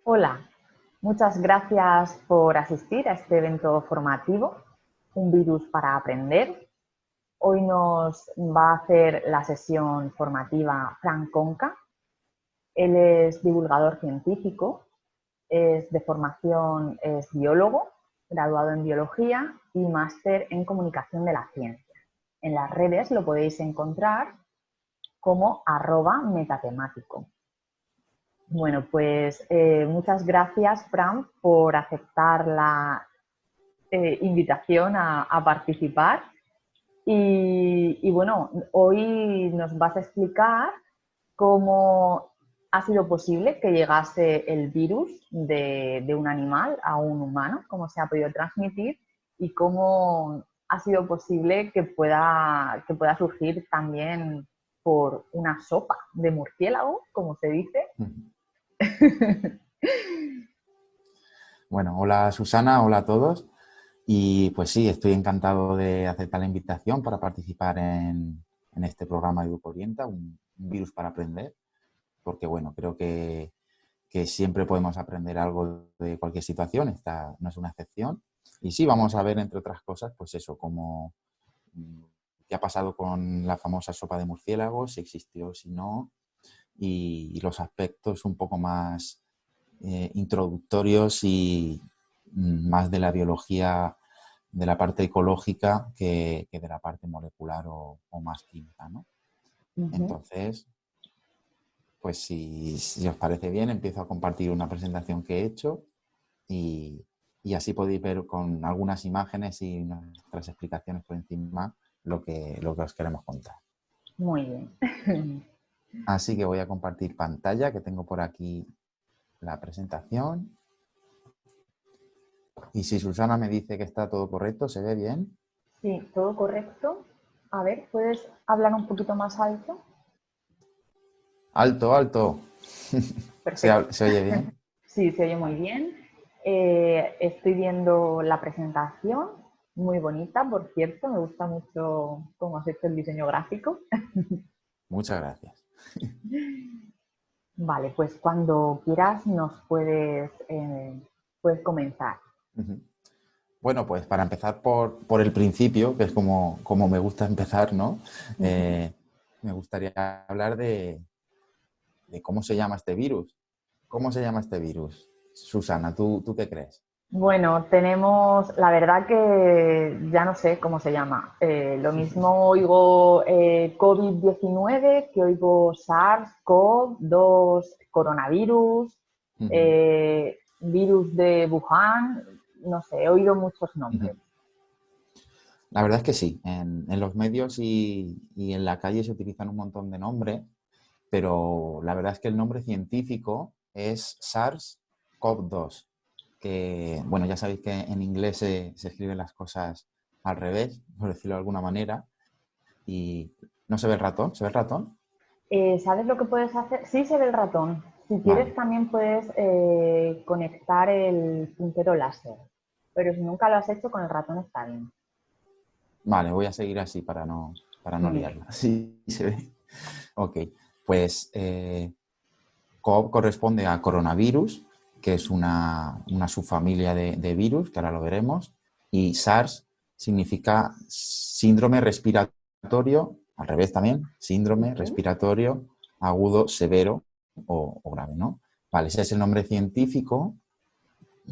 Hola, muchas gracias por asistir a este evento formativo, Un virus para aprender. Hoy nos va a hacer la sesión formativa Fran Conca. Él es divulgador científico, es de formación, es biólogo, graduado en biología y máster en comunicación de la ciencia. En las redes lo podéis encontrar como @metatemático. Bueno, pues muchas gracias, Fran, por aceptar la invitación a participar. Y bueno, hoy nos vas a explicar cómo ha sido posible que llegase el virus de un animal a un humano, cómo se ha podido transmitir y cómo ha sido posible que pueda surgir también por una sopa de murciélago, como se dice. Bueno, hola Susana, hola a todos. Y pues sí, estoy encantado de aceptar la invitación para participar en este programa de Educo Orienta, un virus para aprender, porque bueno, creo que siempre podemos aprender algo de cualquier situación, esta no es una excepción. Y sí, vamos a ver, entre otras cosas, pues eso, cómo, qué ha pasado con la famosa sopa de murciélagos, si existió, si no, y los aspectos un poco más introductorios y más de la biología, de la parte ecológica que de la parte molecular o más química, ¿no? Ujú. Entonces, pues si os parece bien, empiezo a compartir una presentación que he hecho y, y así podéis ver con algunas imágenes y nuestras explicaciones por encima lo que os queremos contar. Muy bien. Así que voy a compartir pantalla, que tengo por aquí la presentación. Y si Susana me dice que está todo correcto, ¿se ve bien? Sí, todo correcto. A ver, ¿puedes hablar un poquito más alto? Alto, alto. Perfecto. ¿Se oye bien? Sí, se oye muy Vale. bien. Estoy viendo la presentación, muy bonita, por cierto. Me gusta mucho cómo has hecho el diseño gráfico. Muchas gracias. Vale, pues cuando quieras nos puedes comenzar. Ujú. Bueno, pues para empezar por el principio, que es como me gusta empezar, ¿no? Ujú. Me gustaría hablar de cómo se llama este virus. ¿Cómo se llama este virus? Susana, ¿tú qué crees? Bueno, tenemos, la verdad que ya no sé cómo se llama. Lo mismo oigo COVID-19 que oigo SARS-CoV-2, coronavirus, Ujú, virus de Wuhan, no sé, he oído muchos nombres. ujú. La verdad es que sí. En los medios y en la calle se utilizan un montón de nombres, pero la verdad es que el nombre científico es SARS-CoV-2, que, bueno, ya sabéis que en inglés se escriben las cosas al revés, por decirlo de alguna manera, y no se ve el ratón, ¿se ve el ratón? ¿Sabes lo que puedes hacer? Sí, se ve el ratón. Si quieres Vale, también puedes conectar el puntero láser, pero si nunca lo has hecho con el ratón está bien. vale, voy a seguir así para no Muy bien. liarla. Sí, se ve. Ok, pues CoV corresponde a coronavirus, que es una subfamilia de virus, que ahora lo veremos, y SARS significa síndrome respiratorio, al revés también, síndrome Ujú. respiratorio agudo severo o grave, ¿no? Vale, ese es el nombre científico,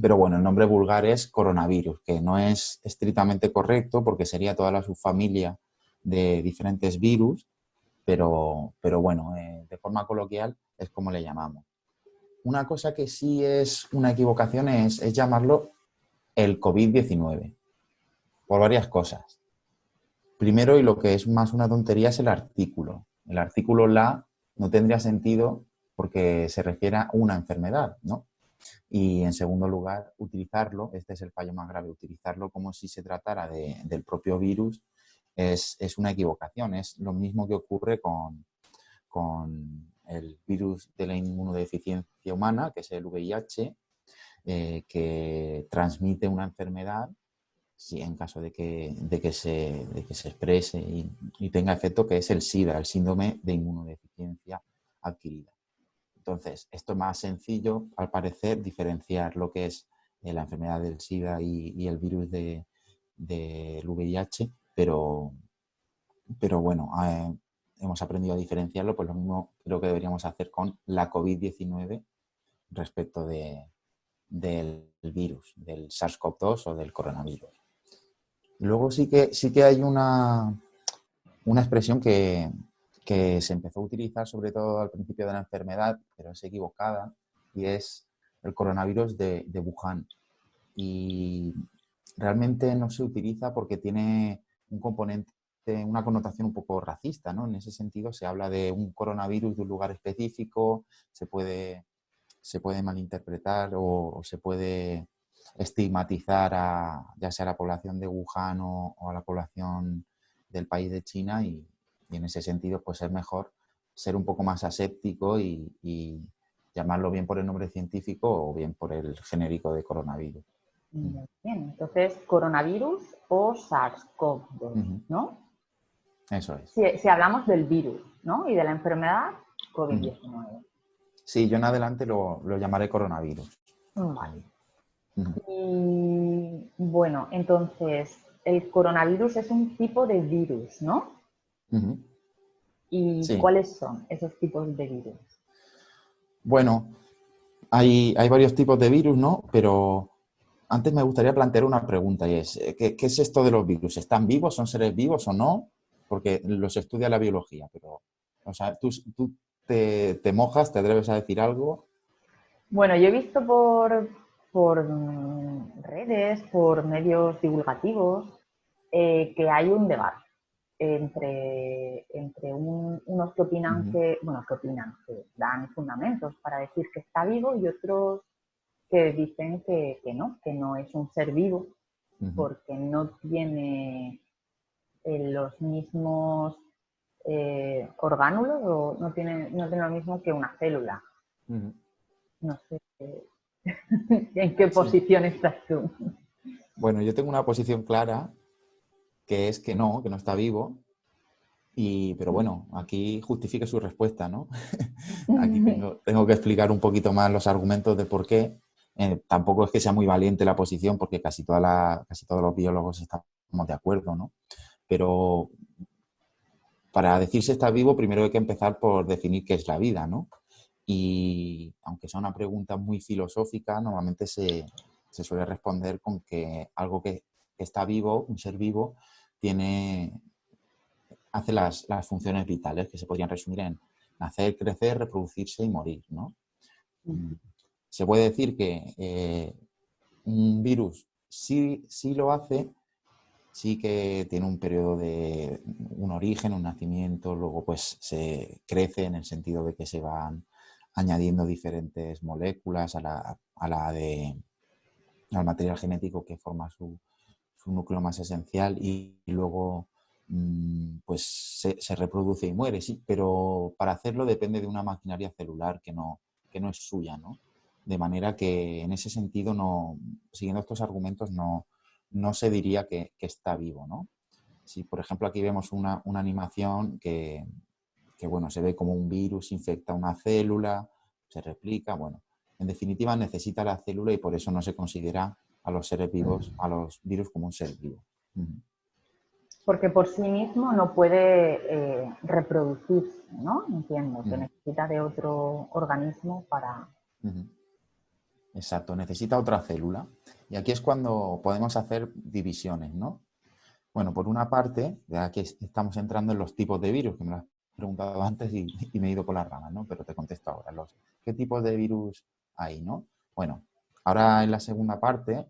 pero bueno, el nombre vulgar es coronavirus, que no es estrictamente correcto porque sería toda la subfamilia de diferentes virus, pero bueno, de forma coloquial es como le llamamos. Una cosa que sí es una equivocación es llamarlo el COVID-19, por varias cosas. Primero, y lo que es más una tontería, es el artículo. El artículo la no tendría sentido porque se refiere a una enfermedad, ¿no? Y en segundo lugar, utilizarlo, este es el fallo más grave, utilizarlo como si se tratara del propio virus es una equivocación. Es lo mismo que ocurre con el virus de la inmunodeficiencia humana, que es el VIH, que transmite una enfermedad si en caso de que se exprese y tenga efecto, que es el SIDA, el síndrome de inmunodeficiencia adquirida. Entonces, esto es más sencillo, al parecer, diferenciar lo que es la enfermedad del SIDA y el virus del VIH, pero bueno, hemos aprendido a diferenciarlo, pues lo mismo creo que deberíamos hacer con la COVID-19 respecto del virus, del SARS-CoV-2 o del coronavirus. Luego sí que hay una expresión que se empezó a utilizar sobre todo al principio de la enfermedad, pero es equivocada, y es el coronavirus de Wuhan. Y realmente no se utiliza porque tiene un componente, una connotación un poco racista, ¿no? En ese sentido se habla de un coronavirus de un lugar específico, se puede malinterpretar o se puede estigmatizar ya sea a la población de Wuhan o a la población del país de China y en ese sentido pues es mejor ser un poco más aséptico y llamarlo bien por el nombre científico o bien por el genérico de coronavirus. Muy bien, entonces coronavirus o SARS-CoV-2, ¿no? Eso es. Si hablamos del virus, ¿no? Y de la enfermedad COVID-19. Sí, yo en adelante lo llamaré coronavirus. Vale. Y bueno, entonces el coronavirus es un tipo de virus, ¿no? ¿Y Sí. cuáles son esos tipos de virus? Bueno, hay varios tipos de virus, ¿no? Pero antes me gustaría plantear una pregunta y es, ¿qué es esto de los virus? ¿Están vivos? ¿Son seres vivos o no? Porque los estudia la biología, pero, o sea, ¿tú te mojas, te atreves a decir algo? Bueno, yo he visto por redes, por medios divulgativos, que hay un debate entre unos que opinan que dan fundamentos para decir que está vivo y otros que dicen que no es un ser vivo porque no tiene los mismos orgánulos o no tiene lo mismo que una célula. No sé en qué posición estás tú. Bueno, yo tengo una posición clara, que es que no está vivo. Pero bueno, aquí justifique su respuesta, ¿no? Aquí tengo que explicar un poquito más los argumentos de por qué. Tampoco es que sea muy valiente la posición, porque casi todos los biólogos estamos de acuerdo, ¿no? Pero para decir si está vivo, primero hay que empezar por definir qué es la vida, ¿no? Y aunque sea una pregunta muy filosófica, normalmente se suele responder con que algo que está vivo, un ser vivo, hace las funciones vitales, que se podrían resumir en nacer, crecer, reproducirse y morir, ¿no? Se puede decir que un virus sí lo hace, sí que tiene un periodo de un origen, un nacimiento, luego pues se crece en el sentido de que se van añadiendo diferentes moléculas al material genético que forma su núcleo más esencial y luego pues se reproduce y muere, sí, pero para hacerlo depende de una maquinaria celular que no es suya, ¿no? De manera que en ese sentido, siguiendo estos argumentos, no se diría que está vivo, ¿no? Si, por ejemplo, aquí vemos una animación que, bueno, se ve como un virus infecta una célula, se replica, bueno, en definitiva necesita la célula y por eso no se considera a los seres vivos, a los virus como un ser vivo. Porque por sí mismo no puede reproducirse, ¿no? Entiendo, que necesita de otro organismo para... Exacto, necesita otra célula. Y aquí es cuando podemos hacer divisiones, ¿no? Bueno, por una parte, ya que estamos entrando en los tipos de virus, que me lo has preguntado antes y me he ido por las ramas, ¿no? Pero te contesto ahora. ¿Qué tipos de virus hay, no? Bueno, ahora en la segunda parte,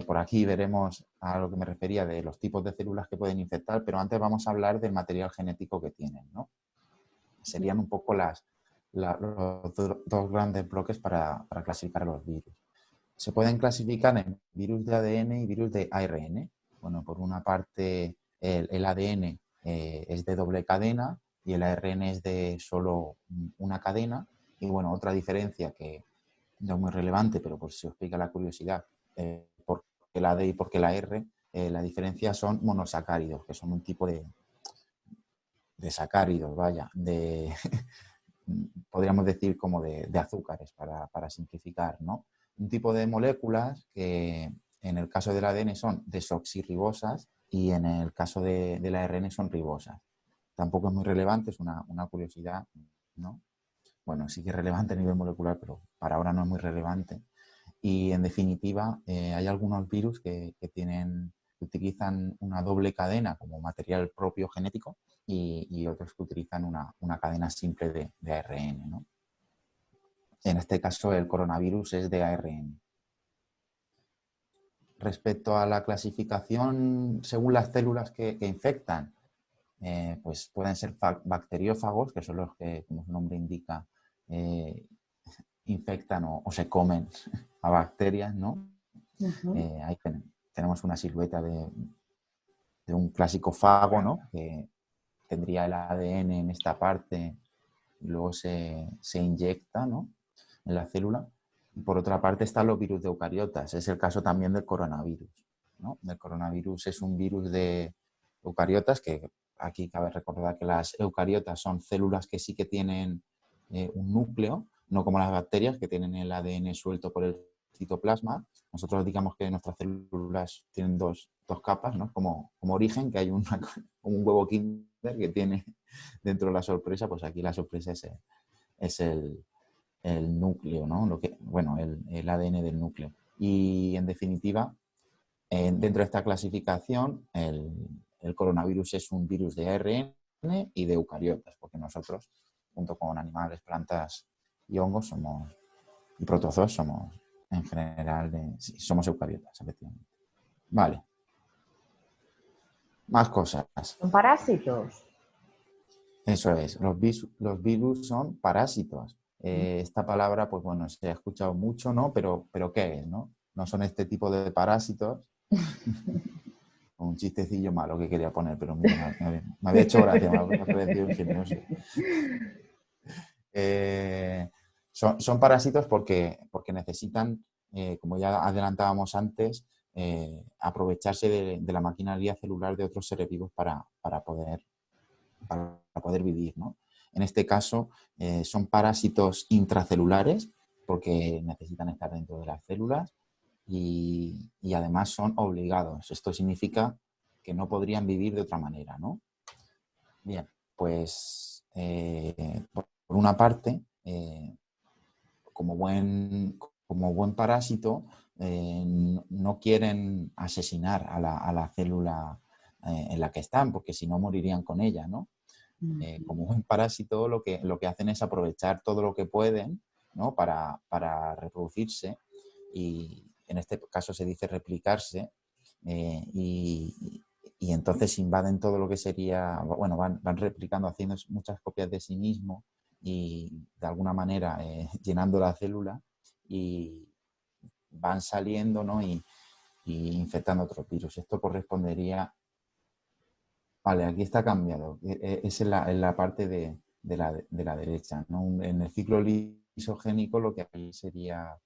por aquí veremos a lo que me refería de los tipos de células que pueden infectar, pero antes vamos a hablar del material genético que tienen, ¿no? Serían un poco los dos grandes bloques para clasificar los virus. Se pueden clasificar en virus de ADN y virus de ARN. Bueno, por una parte, el ADN es de doble cadena y el ARN es de solo una cadena. Y bueno, otra diferencia que no es muy relevante, pero por si os pica la curiosidad, por qué la D y por qué la R, la diferencia son monosacáridos, que son un tipo de sacáridos, vaya, de podríamos decir como de azúcares para simplificar, ¿no? Un tipo de moléculas que en el caso del ADN son desoxirribosas y en el caso del ARN son ribosas. Tampoco es muy relevante, es una curiosidad, ¿no? Bueno, sí que es relevante a nivel molecular, pero para ahora no es muy relevante. Y en definitiva, hay algunos virus que utilizan una doble cadena como material propio genético y otros que utilizan una cadena simple de ARN, ¿no? En este caso, el coronavirus es de ARN. Respecto a la clasificación según las células que infectan, pues pueden ser bacteriófagos, que son los que, como su nombre indica, infectan o se comen a bacterias, ¿no? Ahí tenemos una silueta de un clásico fago, ¿no? Que tendría el ADN en esta parte y luego se inyecta, ¿no? En la célula. Y por otra parte están los virus de eucariotas. Es el caso también del coronavirus, ¿no? El coronavirus es un virus de eucariotas que aquí cabe recordar que las eucariotas son células que sí que tienen un núcleo, no como las bacterias que tienen el ADN suelto por el citoplasma. Nosotros digamos que nuestras células tienen dos capas, ¿no? Como origen, que hay un huevo Kinder que tiene dentro la sorpresa, pues aquí la sorpresa es el núcleo, ¿no? El ADN del núcleo. Y en definitiva, dentro de esta clasificación, el coronavirus es un virus de ARN y de eucariotas, porque nosotros, junto con animales, plantas y hongos, y protozoos, somos en general, somos eucariotas, efectivamente. Vale. Más cosas. ¿Son parásitos? Eso es, los virus son parásitos. Esta palabra, pues bueno, se ha escuchado mucho, ¿no? Pero ¿qué es, no? No son este tipo de parásitos. Un chistecillo malo que quería poner, pero mira, me había hecho gracia, me había parecido ingenioso. Son parásitos porque necesitan, como ya adelantábamos antes, aprovecharse de la maquinaria celular de otros seres vivos para poder vivir, ¿no? En este caso, son parásitos intracelulares porque necesitan estar dentro de las células y además son obligados. Esto significa que no podrían vivir de otra manera, ¿no? Bien, pues por una parte, como buen parásito, no quieren asesinar a la célula en la que están, porque si no morirían con ella, ¿no? Como buen parásito, lo que hacen es aprovechar todo lo que pueden, ¿no? para reproducirse y en este caso se dice replicarse y entonces invaden todo lo que sería, bueno, van replicando, haciendo muchas copias de sí mismo y de alguna manera llenando la célula y van saliendo, ¿no? y infectando otros virus. Esto correspondería. Vale, aquí está cambiado. Es en la parte de la derecha, ¿no? En el ciclo lisogénico lo que hay sería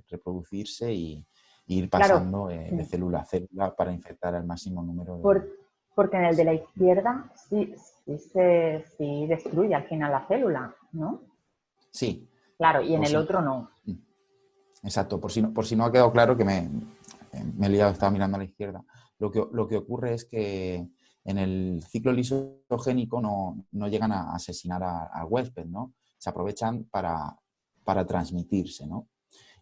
reproducirse y ir Claro, pasando de célula a célula para infectar al máximo número porque en el de la izquierda sí destruye al final la célula, ¿no? Sí. Claro, y en Por el si, otro no. exacto, por si no ha quedado claro que me he liado, estaba mirando a la izquierda. Lo que ocurre es que en el ciclo lisogénico no llegan a asesinar al huésped, ¿no? Se aprovechan para transmitirse, ¿no?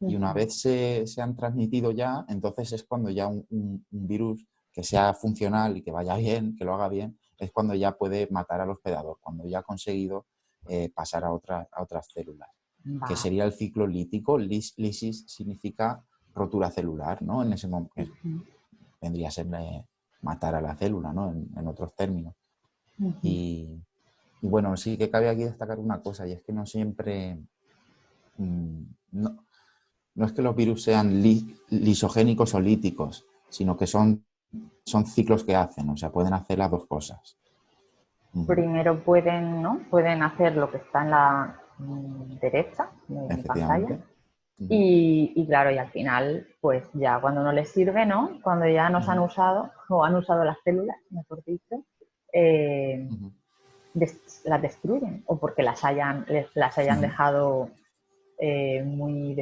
Y una vez se han transmitido ya, entonces es cuando ya un virus que sea funcional y que vaya bien, que lo haga bien, es cuando ya puede matar al hospedador, cuando ya ha conseguido pasar a otras células, que Va. sería el ciclo lítico. Lisis significa rotura celular, ¿no? En ese momento vendría a ser matar a la célula, ¿no? En otros términos. Y bueno, sí que cabe aquí destacar una cosa, y es que no siempre... no es que los virus sean lisogénicos o líticos, sino que son ciclos que hacen, o sea, pueden hacer las dos cosas. Primero pueden, ¿no? Pueden hacer lo que está en la derecha de mi pantalla. Efectivamente. Y claro, y al final, pues ya cuando no les sirve, ¿no? Cuando ya nos han usado, o han usado las células, mejor dicho, las destruyen o porque las hayan dejado muy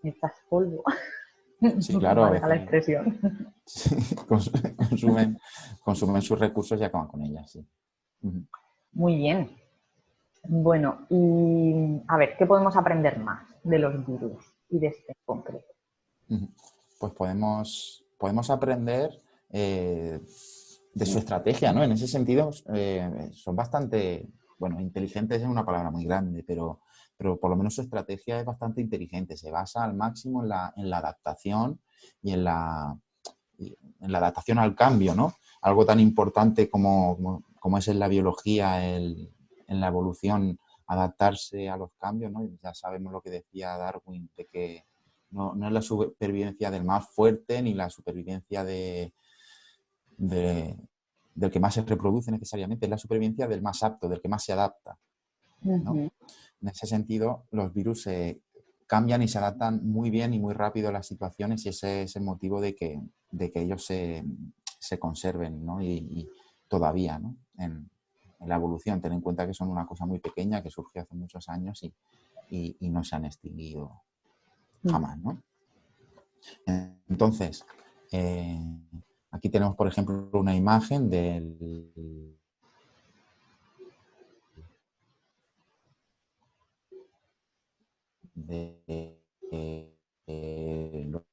hechas polvo. Sí, claro, a Valga la veces expresión. sí, consumen sus recursos y acaban con ellas, sí. Muy bien. Bueno, y a ver, ¿qué podemos aprender más de los virus y de este en concreto? Pues podemos aprender de su estrategia, ¿no? En ese sentido, son bastante, bueno, inteligentes es una palabra muy grande, pero por lo menos su estrategia es bastante inteligente. Se basa al máximo en la adaptación y en la adaptación al cambio, ¿no? Algo tan importante como es en la biología, en la evolución, adaptarse a los cambios, ¿no? Ya sabemos lo que decía Darwin, de que no es la supervivencia del más fuerte ni la supervivencia del que más se reproduce necesariamente, es la supervivencia del más apto, del que más se adapta, ¿no? En ese sentido, los virus cambian y se adaptan muy bien y muy rápido a las situaciones y ese es el motivo de que ellos se conserven, ¿no? Y todavía, ¿no? En la evolución, ten en cuenta que son una cosa muy pequeña que surgió hace muchos años y no se han extinguido jamás, ¿no? Entonces, aquí tenemos, por ejemplo, una imagen de lo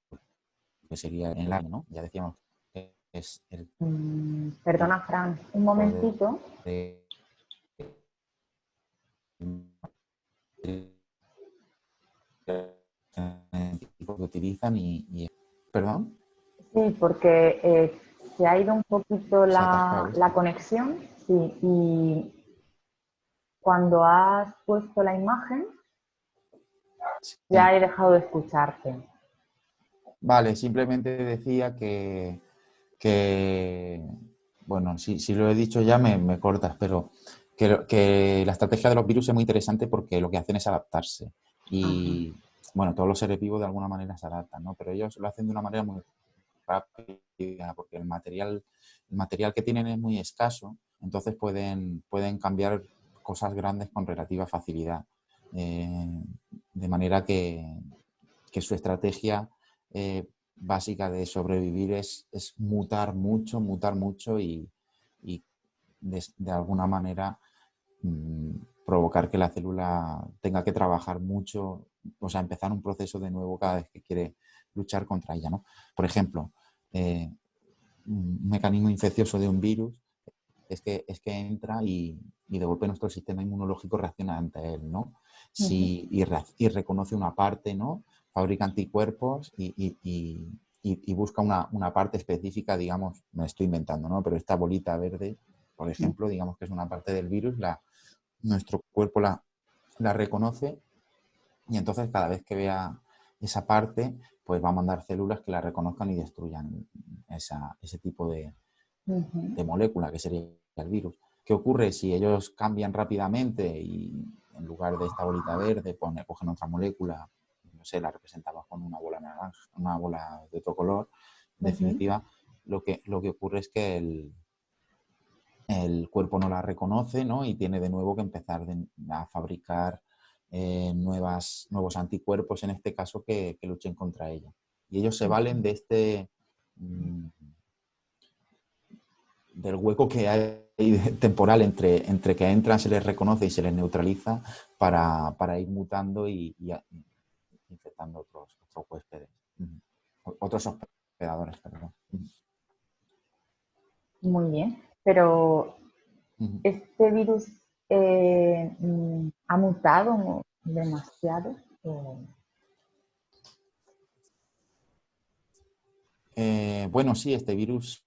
que sería el año, ¿no? Ya decíamos que es el Perdona, Fran, un tipo momentito. de que utilizan ¿Perdón? Sí, porque se ha ido un poquito ¿Se ha atascado la esto? conexión, sí, y cuando has puesto la imagen ya Sí. he dejado de escucharte. Vale, simplemente decía bueno, si lo he dicho ya me cortas, pero que la estrategia de los virus es muy interesante porque lo que hacen es adaptarse. Ajá. Y bueno, todos los seres vivos de alguna manera se adaptan, ¿no? Pero ellos lo hacen de una manera muy rápida porque el material que tienen es muy escaso, entonces pueden cambiar cosas grandes con relativa facilidad. De manera que su estrategia básica de sobrevivir es mutar mucho y de alguna manera provocar que la célula tenga que trabajar mucho, o sea, empezar un proceso de nuevo cada vez que quiere luchar contra ella, ¿no? Por ejemplo, un mecanismo infeccioso de un virus es que entra y de golpe nuestro sistema inmunológico reacciona ante él, ¿no? Y reconoce una parte, ¿no? Fabrica anticuerpos y busca una parte específica, digamos, me estoy inventando, ¿no? Pero esta bolita verde, por ejemplo, digamos que es una parte del virus, nuestro cuerpo la reconoce y entonces cada vez que vea esa parte, pues va a mandar células que la reconozcan y destruyan ese tipo de molécula que sería el virus. ¿Qué ocurre si ellos cambian rápidamente y en lugar de esta bolita verde cogen otra molécula, no sé, la representamos con una bola naranja, una bola de otro color? En definitiva, lo que ocurre es que el cuerpo no la reconoce, ¿no? Y tiene de nuevo que empezar a fabricar nuevos anticuerpos, en este caso, que luchen contra ella. Y ellos se valen de mm, del hueco que hay temporal entre que entran, se les reconoce y se les neutraliza para ir mutando y infectando otros huéspedes, otros hospedadores, perdón. Muy bien, pero este virus ha mutado demasiado. Bueno, sí, este virus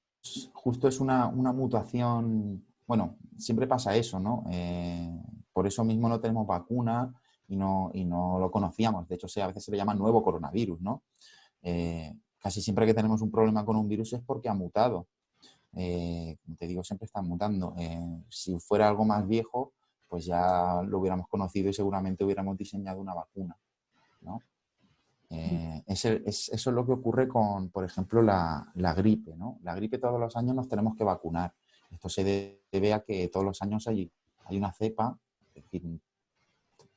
justo es una mutación, bueno, siempre pasa eso, ¿no? Por eso mismo no tenemos vacuna y no lo conocíamos. De hecho, a veces se le llama nuevo coronavirus, ¿no? Casi siempre que tenemos un problema con un virus es porque ha mutado. Como te digo, siempre están mutando. Si fuera algo más viejo, pues ya lo hubiéramos conocido y seguramente hubiéramos diseñado una vacuna, ¿no? Eso es lo que ocurre con, por ejemplo, la gripe, ¿no? La gripe todos los años nos tenemos que vacunar Esto se debe a que todos los años hay una cepa, es decir,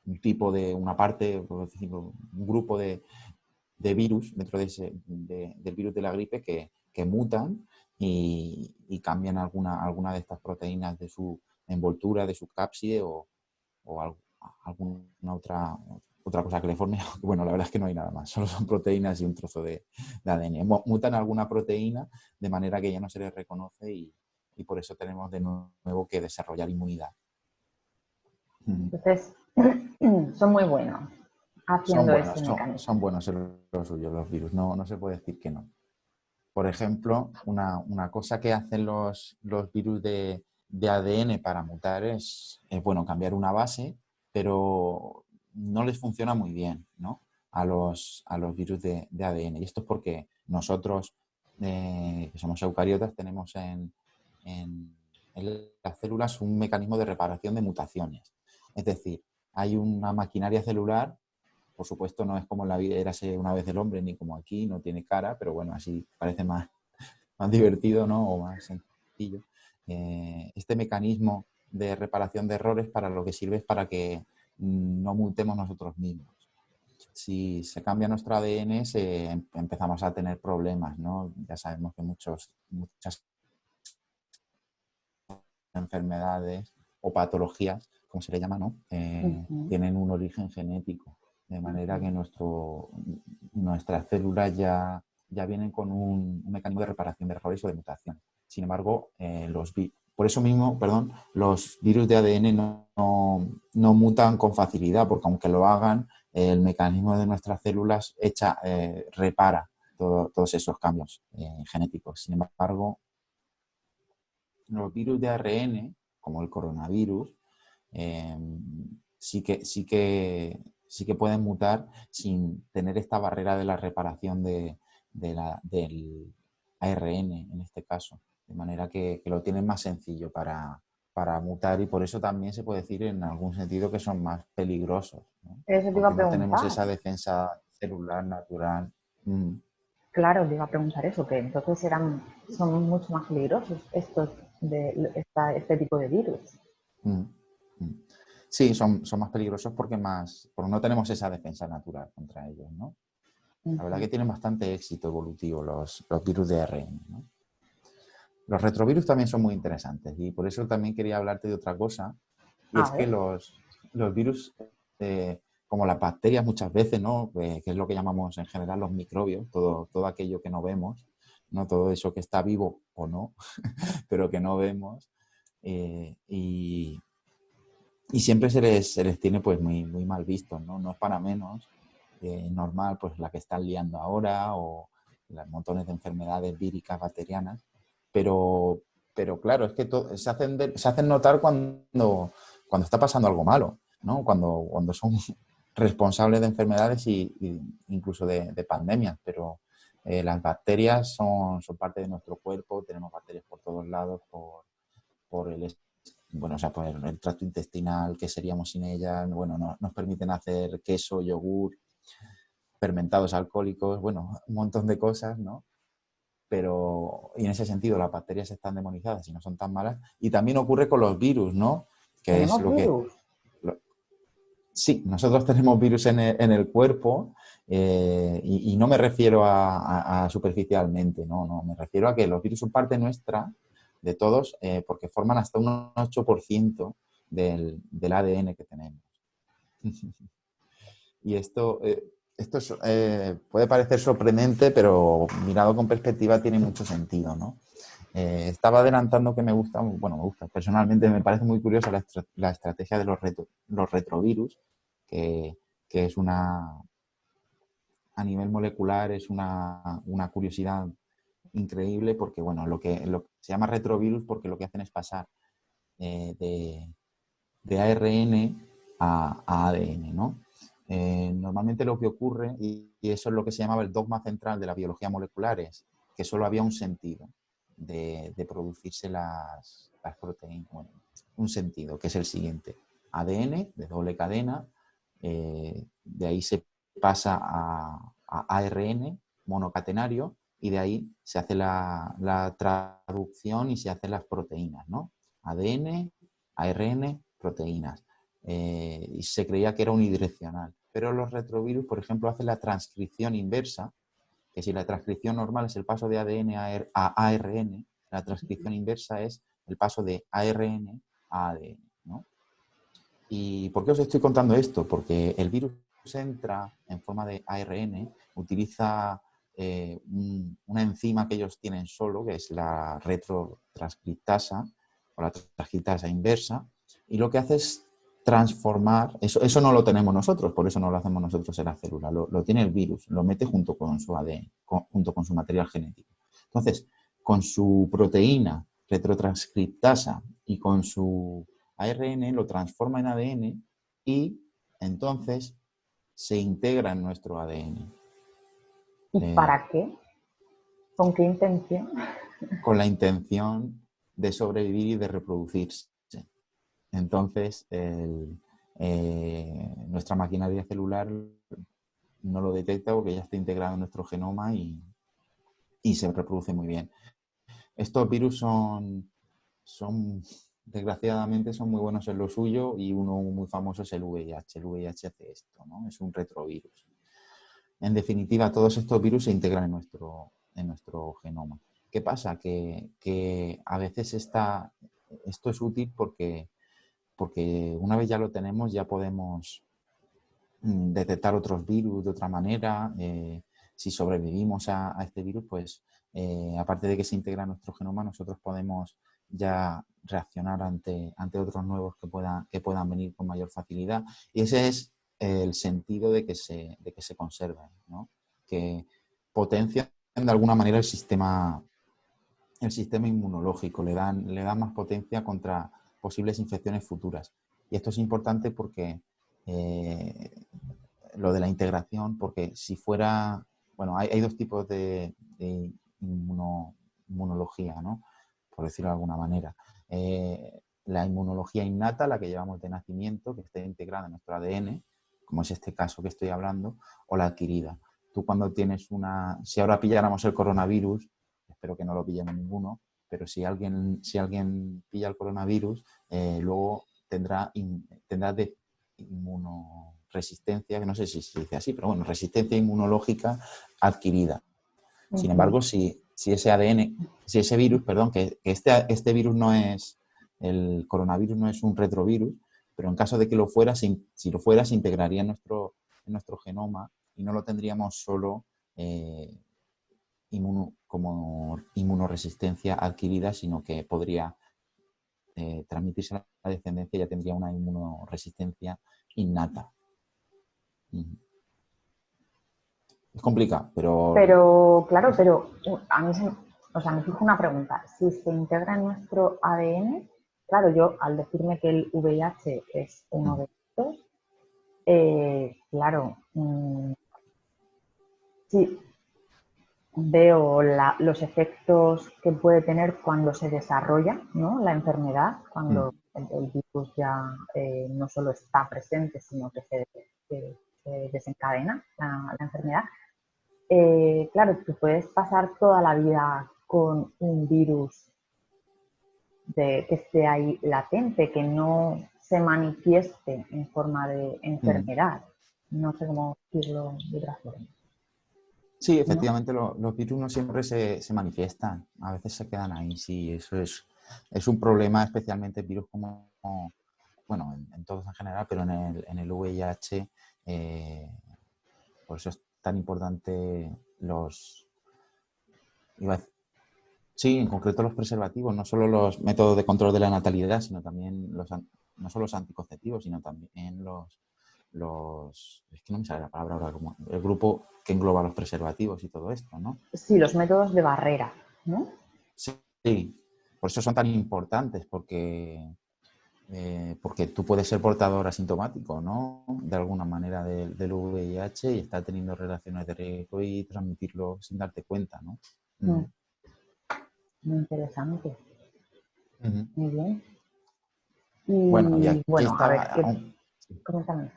un tipo de, una parte, por decirlo, un grupo de virus dentro del virus de la gripe que mutan y cambian alguna de estas proteínas de su envoltura, de su cápside o alguna otra cosa que le forme. Bueno, la verdad es que no hay nada más, solo son proteínas y un trozo de ADN. Mutan alguna proteína de manera que ya no se les reconoce y por eso tenemos de nuevo que desarrollar inmunidad. Entonces, son muy buenos haciendo ese mecanismo. Son buenos en lo suyo los virus, no se puede decir que no. Por ejemplo, una cosa que hacen los virus de ADN para mutar es, bueno, cambiar una base, pero no les funciona muy bien, ¿no? A los virus de ADN. Y esto es porque nosotros, que somos eucariotas, tenemos en las células un mecanismo de reparación de mutaciones. Es decir, hay una maquinaria celular. Por supuesto, no es como en la vida érase una vez el hombre, ni como aquí, no tiene cara, pero bueno, así parece más divertido, ¿no? O más sencillo. Este mecanismo de reparación de errores para lo que sirve es para que no mutemos nosotros mismos. Si se cambia nuestro ADN, empezamos a tener problemas, ¿no? Ya sabemos que muchas enfermedades o patologías, como se le llama, ¿no? Tienen un origen genético. De manera que nuestras células ya vienen con un mecanismo de reparación de errores o de mutación. Sin embargo, por eso mismo, los virus de ADN no mutan con facilidad, porque aunque lo hagan, el mecanismo de nuestras células repara todos esos cambios genéticos. Sin embargo, los virus de ARN, como el coronavirus, sí que pueden mutar sin tener esta barrera de la reparación del ARN, en este caso. De manera que lo tienen más sencillo para mutar y por eso también se puede decir en algún sentido que son más peligrosos, ¿no? Eso te iba a Porque no tenemos preguntar. esa defensa celular natural. Claro, te iba a preguntar eso, que entonces son mucho más peligrosos este tipo de virus. Sí, son más peligrosos porque no tenemos esa defensa natural contra ellos, ¿no? La verdad que tienen bastante éxito evolutivo los virus de ARN, ¿no? Los retrovirus también son muy interesantes y por eso también quería hablarte de otra cosa, y es que los virus, como las bacterias muchas veces, ¿no? Que es lo que llamamos en general los microbios, todo aquello que no vemos, ¿no? Todo eso que está vivo o no, pero que no vemos, y siempre se les tiene pues muy, muy mal vistos, ¿no? No es para menos. Normal, pues la que están liando ahora o las montones de enfermedades víricas, bacterianas, pero claro, es que se hacen notar cuando está pasando algo malo, ¿no? Cuando son responsables de enfermedades y incluso de pandemias, pero las bacterias son parte de nuestro cuerpo, tenemos bacterias por todos lados, por el tracto intestinal, que seríamos sin ellas, bueno, nos permiten hacer queso, yogur, fermentados alcohólicos, bueno, un montón de cosas, ¿no? Y en ese sentido las bacterias están demonizadas y no son tan malas. Y también ocurre con los virus, ¿no? Que es ¿Tenemos lo que... virus? Sí, nosotros tenemos virus en el cuerpo, y no me refiero a superficialmente, no, me refiero a que los virus son parte nuestra, de todos, porque forman hasta un 8% del ADN que tenemos. Y esto puede parecer sorprendente, pero mirado con perspectiva tiene mucho sentido, ¿no? Estaba adelantando que me gusta, personalmente me parece muy curiosa la estrategia de los retrovirus, que es a nivel molecular es una curiosidad increíble, porque bueno, lo que se llama retrovirus porque lo que hacen es pasar de ARN a ADN, ¿no? Normalmente lo que ocurre, y eso es lo que se llamaba el dogma central de la biología molecular, es que solo había un sentido de producirse las proteínas. Bueno, un sentido, que es el siguiente: ADN de doble cadena, de ahí se pasa a ARN monocatenario, y de ahí se hace la traducción y se hacen las proteínas, ¿no? ADN, ARN, proteínas. Y se creía que era unidireccional. Pero los retrovirus, por ejemplo, hacen la transcripción inversa, que si la transcripción normal es el paso de ADN a ARN, la transcripción inversa es el paso de ARN a ADN, ¿no? ¿Y por qué os estoy contando esto? Porque el virus entra en forma de ARN, utiliza una enzima que ellos tienen solo, que es la retrotranscriptasa o la transcriptasa inversa, y lo que hace es transformar, eso no lo tenemos nosotros, por eso no lo hacemos nosotros en la célula, lo tiene el virus, lo mete junto con su ADN, junto con su material genético. Entonces, con su proteína retrotranscriptasa y con su ARN lo transforma en ADN y entonces se integra en nuestro ADN. ¿Y para qué? ¿Con qué intención? Con la intención de sobrevivir y de reproducirse. Entonces, nuestra maquinaria celular no lo detecta porque ya está integrado en nuestro genoma y se reproduce muy bien. Estos virus son desgraciadamente son muy buenos en lo suyo y uno muy famoso es el VIH. El VIH hace esto, ¿no? Es un retrovirus. En definitiva, todos estos virus se integran en nuestro genoma. ¿Qué pasa? Que a veces esto es útil porque una vez ya lo tenemos ya podemos detectar otros virus de otra manera. Si sobrevivimos a este virus, pues aparte de que se integra en nuestro genoma, nosotros podemos ya reaccionar ante otros nuevos que puedan venir con mayor facilidad. Y ese es el sentido de que se conserven, ¿no? Que potencian de alguna manera el sistema inmunológico, le dan más potencia contra posibles infecciones futuras. Y esto es importante porque lo de la integración, porque si fuera, bueno, hay dos tipos de inmunología, ¿no? Por decirlo de alguna manera. La inmunología innata, la que llevamos de nacimiento, que está integrada en nuestro ADN, como es este caso que estoy hablando, o la adquirida. Tú cuando tienes si ahora pilláramos el coronavirus, espero que no lo pillemos ninguno, pero si alguien pilla el coronavirus, luego tendrá de inmunoresistencia, que no sé si se dice así, pero bueno, resistencia inmunológica adquirida. Sin embargo, si ese virus, perdón, que este virus no es, el coronavirus no es un retrovirus, pero en caso de que lo fuera, si lo fuera, se integraría en nuestro genoma y no lo tendríamos solo como inmunoresistencia adquirida, sino que podría transmitirse a la descendencia y ya tendría una inmunoresistencia innata. Es complicado, Pero, claro, pero a mí me fijo una pregunta. Si se integra en nuestro ADN, claro, yo al decirme que el VIH es uno de estos, claro, sí, veo los efectos que puede tener cuando se desarrolla, ¿no?, la enfermedad, cuando el virus ya no solo está presente, sino que se desencadena la enfermedad. Claro, tú puedes pasar toda la vida con un virus que esté ahí latente, que no se manifieste en forma de enfermedad. No sé cómo decirlo de otra forma. Sí, ¿No? efectivamente los virus no siempre se manifiestan, a veces se quedan ahí, sí, eso es un problema, especialmente virus como, bueno, en todos en general, pero en el VIH, por eso es tan importante sí, en concreto los preservativos, no solo los métodos de control de la natalidad, sino también no solo los anticonceptivos, sino también es que no me sale la palabra ahora, como el grupo que engloba los preservativos y todo esto, ¿no? Sí, los métodos de barrera, ¿no? Sí, por eso son tan importantes, porque tú puedes ser portador asintomático, ¿no? De alguna manera del VIH y estar teniendo relaciones de riesgo y transmitirlo sin darte cuenta, ¿no? Muy interesante. Uh-huh. Muy bien. Bueno, y Y aquí bueno, a ver, está. coméntame.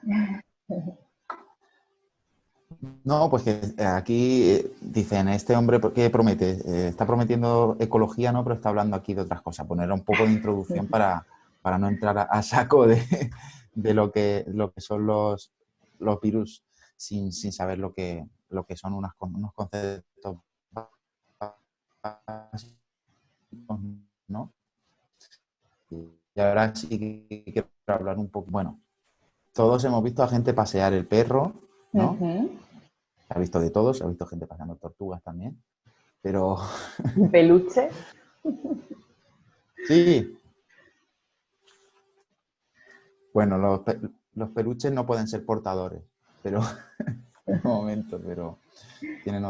No, pues que aquí dicen, este hombre, ¿qué promete? Está prometiendo ecología, ¿no? Pero está hablando aquí de otras cosas. Poner un poco de introducción para no entrar a saco de lo que son los virus sin saber lo que son unos conceptos básicos, ¿no? Y ahora sí que quiero hablar un poco. Bueno, todos hemos visto a gente pasear el perro, ¿no? Se ha visto de todos, se ha visto gente paseando tortugas también, pero Peluche. sí, bueno, los peluches no pueden ser portadores, pero de momento, pero tienen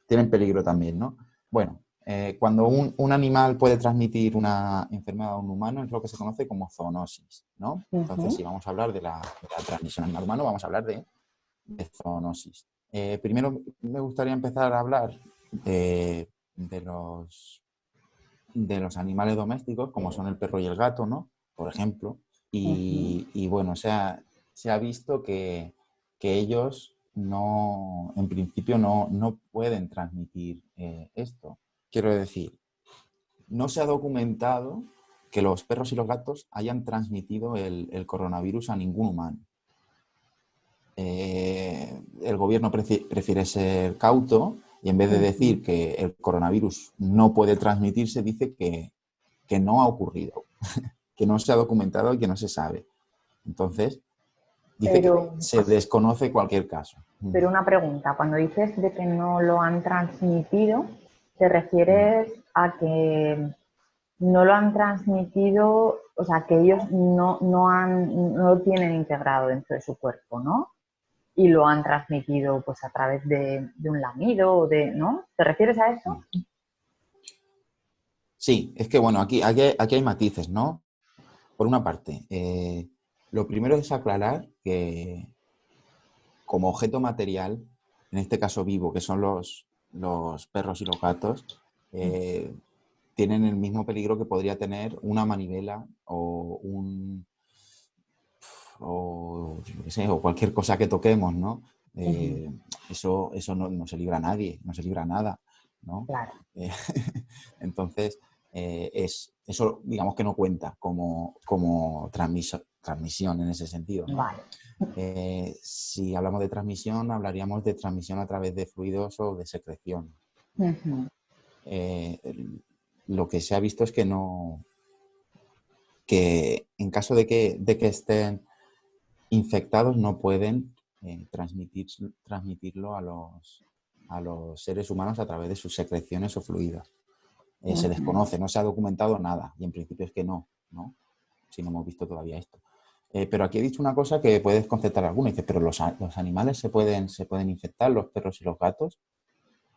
tienen peligro también, ¿no? Bueno, cuando un animal puede transmitir una enfermedad a un humano es lo que se conoce como zoonosis, ¿no? Entonces, si vamos a hablar de la transmisión animal humano, vamos a hablar de zoonosis. Primero me gustaría empezar a hablar de los animales domésticos, como son el perro y el gato, ¿no? Por ejemplo. Y bueno, se ha visto que ellos en principio no pueden transmitir esto. Quiero decir, no se ha documentado que los perros y los gatos hayan transmitido el coronavirus a ningún humano. El gobierno prefiere ser cauto y en vez de decir que el coronavirus no puede transmitirse, dice que no ha ocurrido, que no se ha documentado y que no se sabe. Entonces, dice que se desconoce cualquier caso. Pero una pregunta, cuando dices de que no lo han transmitido, ¿te refieres a que no lo han transmitido, o sea, que ellos no lo tienen integrado dentro de su cuerpo, ¿no? Y lo han transmitido pues a través de un lamido o ¿no? ¿Te refieres a eso? Sí, es que bueno, aquí hay matices, ¿no? Por una parte, lo primero es aclarar que como objeto material, en este caso vivo, que son los perros y los gatos, tienen el mismo peligro que podría tener una manivela o o cualquier cosa que toquemos, ¿no? Eso no se libra a nadie, no se libra a nada, ¿no? Claro. Entonces, eso digamos que no cuenta como transmisión en ese sentido, ¿no? Vale. Si hablamos de transmisión, hablaríamos de transmisión a través de fluidos o de secreción. Lo que se ha visto es que que en caso de que estén infectados no pueden transmitirlo a los seres humanos a través de sus secreciones o fluidos. Se desconoce, no se ha documentado nada y en principio es que no, si no hemos visto todavía esto. Pero aquí he dicho una cosa que puede desconcertar a algunos. Dice, pero los animales se pueden infectar, los perros y los gatos.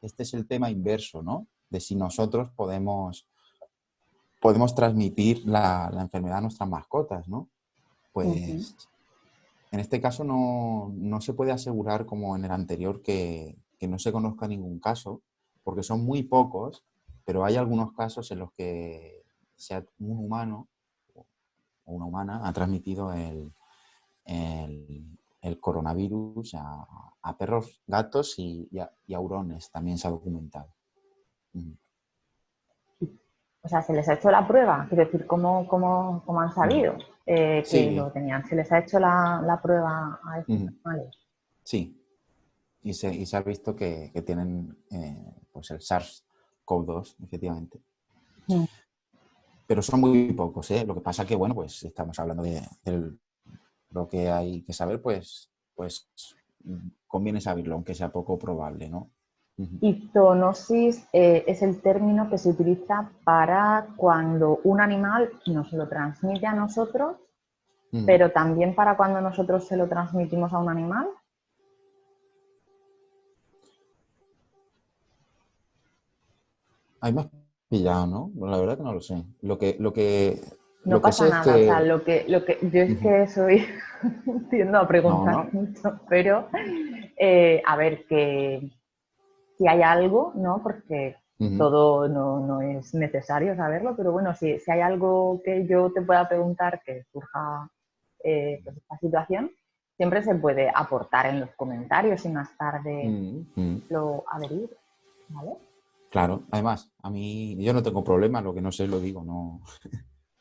Este es el tema inverso, ¿no? De si nosotros podemos transmitir la enfermedad a nuestras mascotas, ¿no? Pues en este caso no se puede asegurar, como en el anterior, que no se conozca ningún caso, porque son muy pocos, pero hay algunos casos en los que un humano o una humana ha transmitido el coronavirus a perros, gatos y a hurones, también se ha documentado. O sea, ¿se les ha hecho la prueba? Quiero decir, ¿cómo han sabido que lo tenían? ¿Se les ha hecho la prueba a estos animales? Sí, y se ha visto que tienen pues el SARS-CoV-2, efectivamente. Pero son muy pocos, ¿eh? Lo que pasa que, bueno, pues estamos hablando de lo que hay que saber, pues conviene saberlo, aunque sea poco probable, ¿no? Y zoonosis es el término que se utiliza para cuando un animal nos lo transmite a nosotros, pero también para cuando nosotros se lo transmitimos a un animal. Ahí me has pillado, ¿no? La verdad que no lo sé. Lo que No sé pasa es nada, o sea, que... yo es que soy tiendo a preguntar No. mucho, pero a ver que si hay algo, ¿no? Porque todo no es necesario saberlo, pero bueno, si hay algo que yo te pueda preguntar que surja pues esta situación, Siempre se puede aportar en los comentarios y más tarde Mm. lo averiguo, ¿vale? Claro, además, a mí yo no tengo problema, lo que no sé lo digo, no,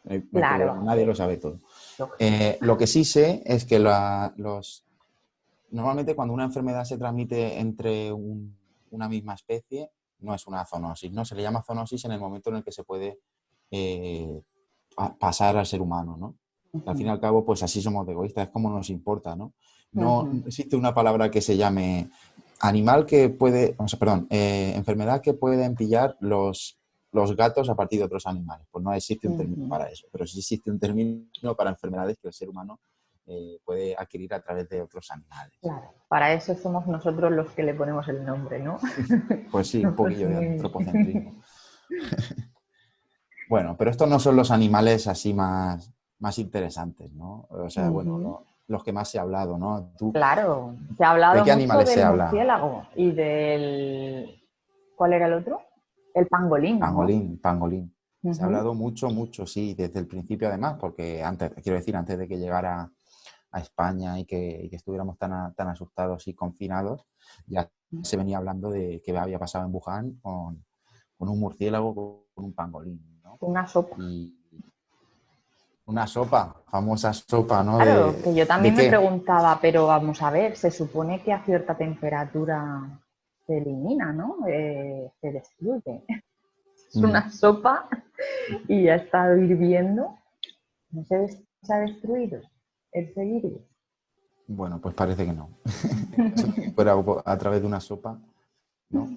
no hay problema, Claro, nadie lo sabe todo. lógico. Lo que sí sé es que normalmente cuando una enfermedad se transmite entre una misma especie, no es una zoonosis, ¿no? Se le llama zoonosis en el momento en el que se puede pasar al ser humano, ¿no? Al fin y Ujú, al cabo, pues así somos de egoístas, es como nos importa, ¿no? No ujú, existe una palabra que se llame animal que puede, o sea, perdón, enfermedad que pueden pillar los gatos a partir de otros animales. Pues no existe un término ujú. para eso, pero sí existe un término para enfermedades que el ser humano puede adquirir a través de otros animales. Claro, para eso somos nosotros los que le ponemos el nombre, ¿no? Pues sí, un No es poquillo de muy... antropocentrismo. Bueno, pero estos no son los animales así más interesantes, ¿no? O sea, bueno, Ujú. los que más se ha hablado, ¿no? ¿Tú, Claro, se ha de hablado qué mucho animales se del habla? murciélago y del... ¿Cuál era el otro? El pangolín, ¿no? Pangolín. Se ha Ujú, hablado mucho, mucho, sí, desde el principio además, porque antes, quiero decir, antes de que llegara a España y que estuviéramos tan asustados y confinados, ya se venía hablando de qué había pasado en Wuhan con un murciélago, con un pangolín, ¿no? una sopa. Y una sopa, famosa sopa, ¿no? Claro, que yo ¿De también me qué? preguntaba, pero vamos a ver, se supone que a cierta temperatura se elimina, ¿no? Se destruye. Es Mm, una sopa y ya está hirviendo. No se ha destruido ese virus. bueno, pues parece que no. Eso de que fuera a través de una sopa, ¿no?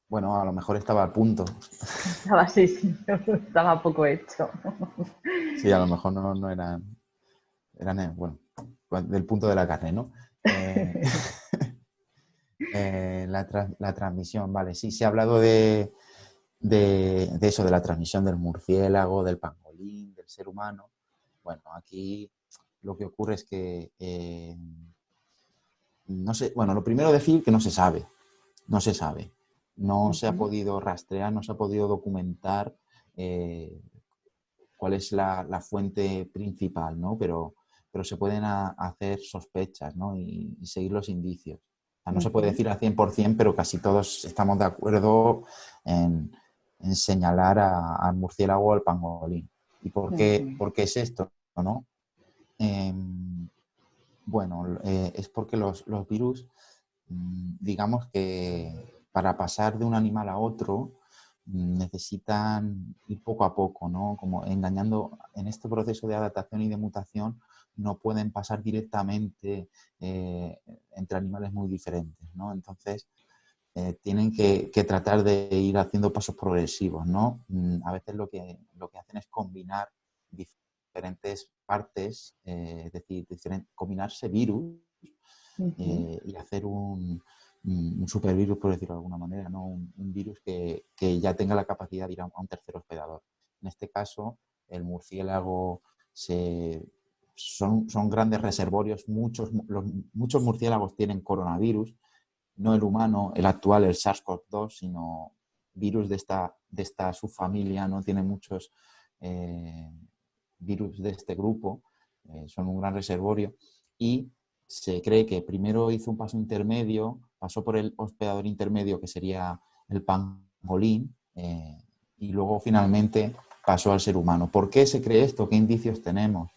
Bueno, a lo mejor estaba a punto. Estaba así, sí, estaba poco hecho. Sí, a lo mejor no eran bueno, pues del punto de la carne, ¿no? Eh, la transmisión, vale, sí, se ha hablado de eso, de la transmisión del murciélago, del pangolín, del ser humano. Bueno, aquí lo que ocurre es que no sé, bueno, lo primero decir que no se sabe, no se sabe. No se ha Ujú, podido rastrear, no se ha podido documentar eh, cuál es la fuente principal, ¿no? Pero se pueden hacer sospechas, ¿no? Y seguir los indicios. O sea, no se puede ujú, decir al 100%, pero casi todos estamos de acuerdo en señalar al murciélago o al pangolín. ¿Y ujú, por qué es esto, no? Eh, bueno, es porque los virus, digamos que para pasar de un animal a otro, necesitan ir poco a poco, ¿no? Como engañando en este proceso de adaptación y de mutación, no pueden pasar directamente entre animales muy diferentes, ¿no? Entonces, tienen que tratar de ir haciendo pasos progresivos, ¿no? A veces lo que hacen es combinar diferentes partes, es decir, combinarse virus ujú, y hacer un supervirus, por decirlo de alguna manera, ¿no? Un virus que ya tenga la capacidad de ir a un tercer hospedador. En este caso, el murciélago son grandes reservorios, muchos murciélagos tienen coronavirus, no el humano, el actual, el SARS-CoV-2, sino virus de esta subfamilia, ¿no? Tiene muchos eh, virus de este grupo, son un gran reservorio, y se cree que primero hizo un paso intermedio, pasó por el hospedador intermedio, que sería el pangolín, y luego finalmente pasó al ser humano. ¿Por qué se cree esto? ¿Qué indicios tenemos?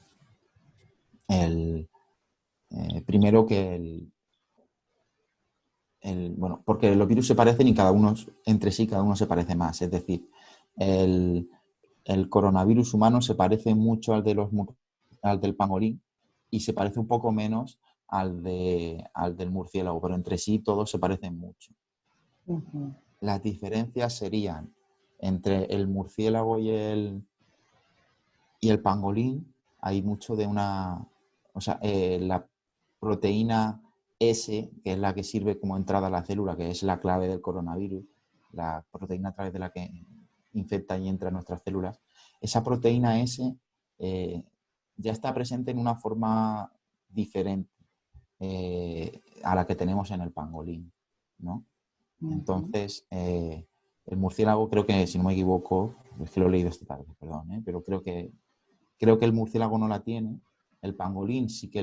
Primero que bueno, porque los virus se parecen y cada uno entre sí, cada uno se parece más. Es decir, el, el coronavirus humano se parece mucho al del pangolín y se parece un poco menos al del murciélago, pero entre sí todos se parecen mucho. ujú. Las diferencias serían entre el murciélago y el pangolín, hay mucho de o sea, la proteína S, que es la que sirve como entrada a la célula, que es la clave del coronavirus, la proteína a través de la que infecta y entra en nuestras células, esa proteína S ya está presente en una forma diferente a la que tenemos en el pangolín, ¿no? Ujú, Entonces, el murciélago creo que, si no me equivoco, es que lo he leído esta tarde, perdón, pero creo que el murciélago no la tiene, el pangolín sí que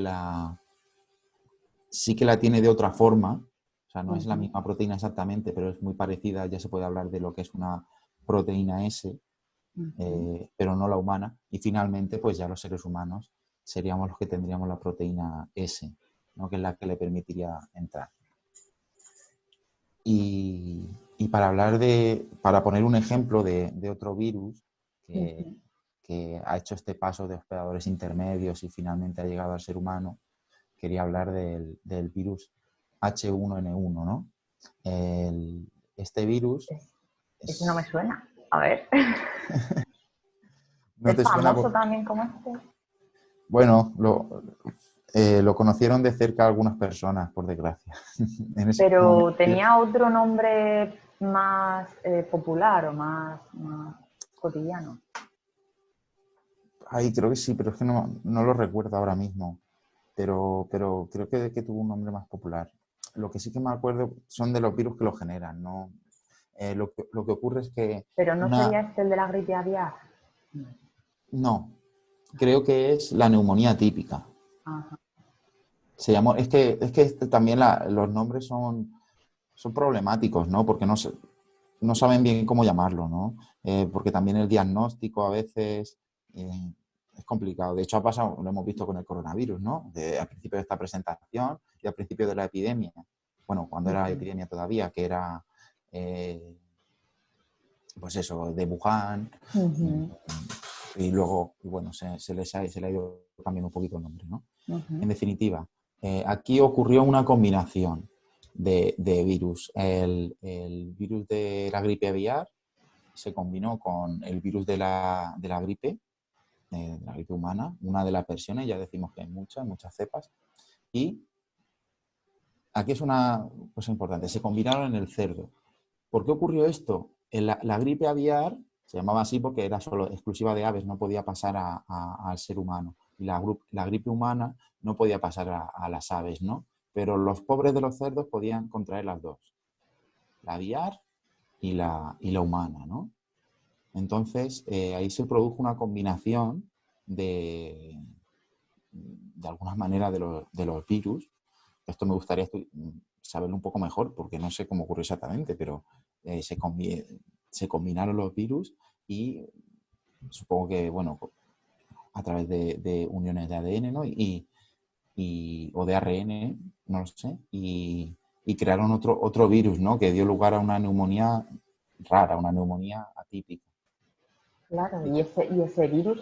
sí que la tiene de otra forma, o sea, no es la misma proteína exactamente, pero es muy parecida, ya se puede hablar de lo que es una proteína S, pero no la humana. Y finalmente, pues ya los seres humanos seríamos los que tendríamos la proteína S, ¿no? Que es la que le permitiría entrar. Y para poner un ejemplo de otro virus que ha hecho este paso de hospedadores intermedios y finalmente ha llegado al ser humano, quería hablar del virus H1N1, ¿no? Este virus Ese no me es, suena. A ver. no ¿Es te suena famoso también como este? bueno, lo conocieron de cerca algunas personas, por desgracia. En ese Pero momento, tenía otro nombre más popular o más cotidiano. ay, creo que sí, pero es que no lo recuerdo ahora mismo. Pero creo que tuvo un nombre más popular. Lo que sí que me acuerdo son de los virus que lo generan, ¿no? Lo que ocurre es que Pero no sería este el de la gripe aviar. no, creo que es la neumonía típica. Ajá. Se llamó, es que también los nombres son problemáticos, ¿no? Porque no saben bien cómo llamarlo, ¿no? Porque también el diagnóstico a veces es complicado. De hecho, ha pasado, lo hemos visto con el coronavirus, ¿no? Al principio de esta presentación y al principio de la epidemia. Bueno, cuando era epidemia todavía, que era, pues eso, de Wuhan. Y luego, bueno, se le ha ido cambiando un poquito el nombre, ¿no? En definitiva, aquí ocurrió una combinación de virus. El virus de la gripe aviar se combinó con el virus de la gripe humana, una de las versiones, ya decimos que hay muchas cepas. Y aquí es una cosa importante, se combinaron en el cerdo. ¿Por qué ocurrió esto? La gripe aviar se llamaba así porque era solo exclusiva de aves, no podía pasar al ser humano. Y la gripe humana no podía pasar a las aves, ¿no? Pero los pobres de los cerdos podían contraer las dos, la aviar y la humana, ¿no? Entonces, ahí se produjo una combinación de alguna manera de los virus. Esto me gustaría saberlo un poco mejor porque no sé cómo ocurrió exactamente, pero se combinaron los virus y supongo que, bueno, a través de uniones de ADN, ¿no? O de ARN, no lo sé, y crearon otro virus, ¿no? Que dio lugar a una neumonía rara, una neumonía atípica. Claro, y ese virus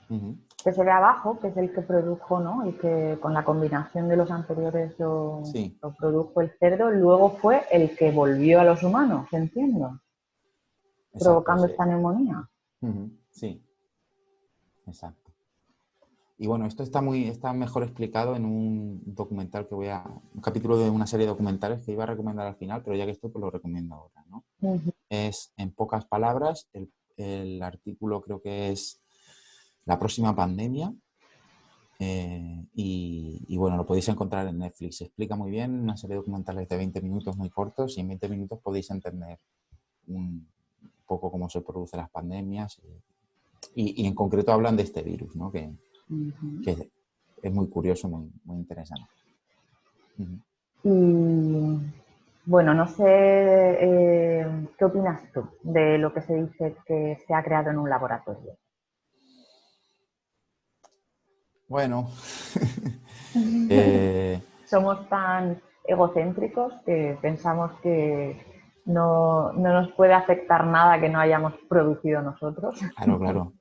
Ujú. que se ve abajo, que es el que produjo, ¿no? El que con la combinación de los anteriores Sí, lo produjo el cerdo, luego fue el que volvió a los humanos, entiendo, exacto, provocando sí. esta neumonía. Ujú, sí, exacto. Y bueno, esto está mejor explicado en un documental un capítulo de una serie de documentales que iba a recomendar al final, pero ya que esto pues lo recomiendo ahora, ¿no? Es, en pocas palabras, el artículo creo que es La próxima pandemia, y bueno, lo podéis encontrar en Netflix. Se explica muy bien, una serie de documentales de 20 minutos muy cortos y en 20 minutos podéis entender un poco cómo se producen las pandemias y en concreto hablan de este virus, ¿no? Que es muy curioso, muy interesante. Uh-huh. Y bueno, no sé qué opinas tú de lo que se dice que se ha creado en un laboratorio. Bueno, eh, Somos tan egocéntricos que pensamos que no nos puede afectar nada que no hayamos producido nosotros. claro,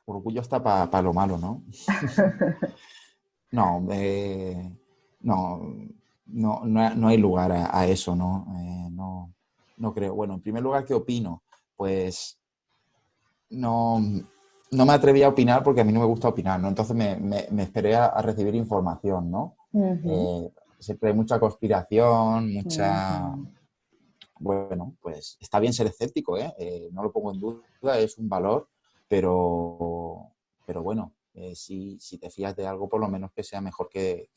orgullo hasta para lo malo, ¿no? No, no hay lugar a eso, ¿no? No creo. Bueno, en primer lugar, ¿qué opino? Pues no me atreví a opinar porque a mí no me gusta opinar, ¿no? Entonces me esperé a recibir información, ¿no? Siempre hay mucha conspiración, Bueno, pues está bien ser escéptico, ¿eh? No lo pongo en duda, es un valor, pero bueno, si te fías de algo, por lo menos que sea mejor que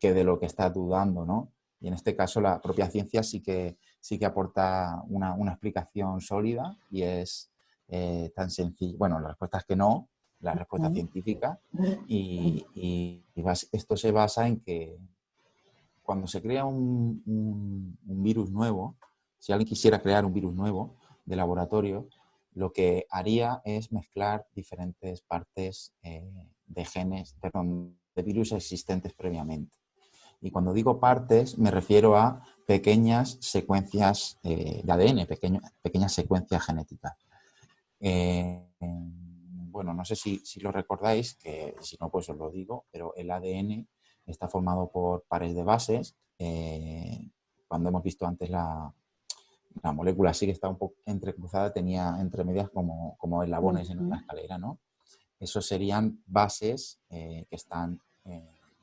de lo que estás dudando, ¿no? Y en este caso la propia ciencia sí que aporta una explicación sólida y es tan sencillo. Bueno, la respuesta es que no, la respuesta científica esto se basa en que cuando se crea un virus nuevo, si alguien quisiera crear un virus nuevo de laboratorio, lo que haría es mezclar diferentes partes de genes, perdón, de virus existentes previamente. Y cuando digo partes, me refiero a pequeñas secuencias de ADN, pequeñas secuencias genéticas. Bueno, no sé si lo recordáis, que si no, pues os lo digo, pero el ADN está formado por pares de bases. Cuando hemos visto antes la molécula sí que está un poco entrecruzada, tenía entre medias como eslabones en una escalera, ¿no? Esos serían bases que están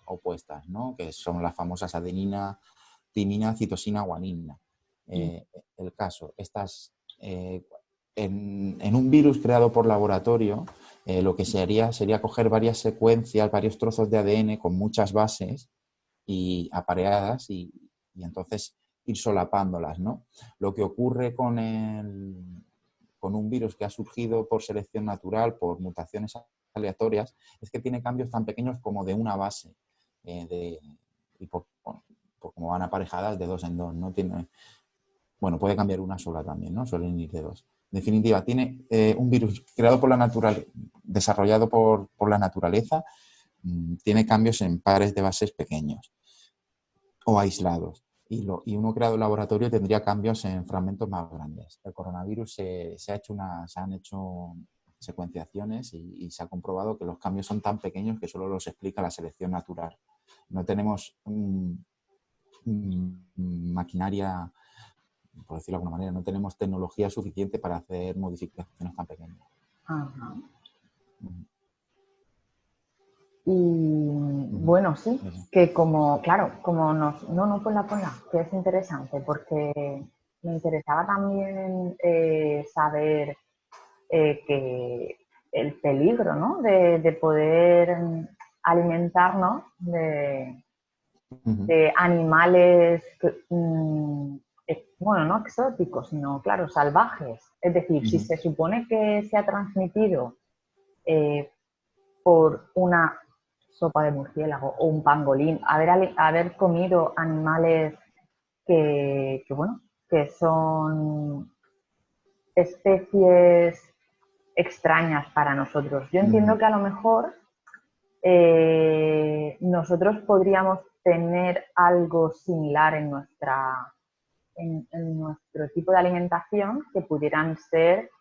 opuestas, ¿no? Que son las famosas adenina, timina, citosina, guanina. El caso, en un virus creado por laboratorio, lo que se haría sería coger varias secuencias, varios trozos de ADN con muchas bases y apareadas y entonces ir solapándolas, ¿no? Lo que ocurre con un virus que ha surgido por selección natural, por mutaciones aleatorias, es que tiene cambios tan pequeños como de una base y por como van aparejadas de dos en dos, ¿no? Bueno, puede cambiar una sola también, ¿no? Suelen ir de dos. En definitiva, tiene un virus creado por la naturaleza, desarrollado por la naturaleza, tiene cambios en pares de bases pequeños o aislados. Y uno creado en laboratorio tendría cambios en fragmentos más grandes. El coronavirus se han hecho secuenciaciones y se ha comprobado que los cambios son tan pequeños que solo los explica la selección natural. No tenemos maquinaria, por decirlo de alguna manera, no tenemos tecnología suficiente para hacer modificaciones tan pequeñas. Ajá. Y bueno, sí, que como, claro, como nos... No, ponla, que es interesante, porque me interesaba también saber que el peligro, ¿no? De poder alimentarnos de animales, bueno, no exóticos, sino, claro, salvajes. Es decir, si se supone que se ha transmitido por una sopa de murciélago o un pangolín, haber comido animales bueno, que son especies extrañas para nosotros. Yo entiendo que a lo mejor nosotros podríamos tener algo similar en nuestro tipo de alimentación, que pudieran ser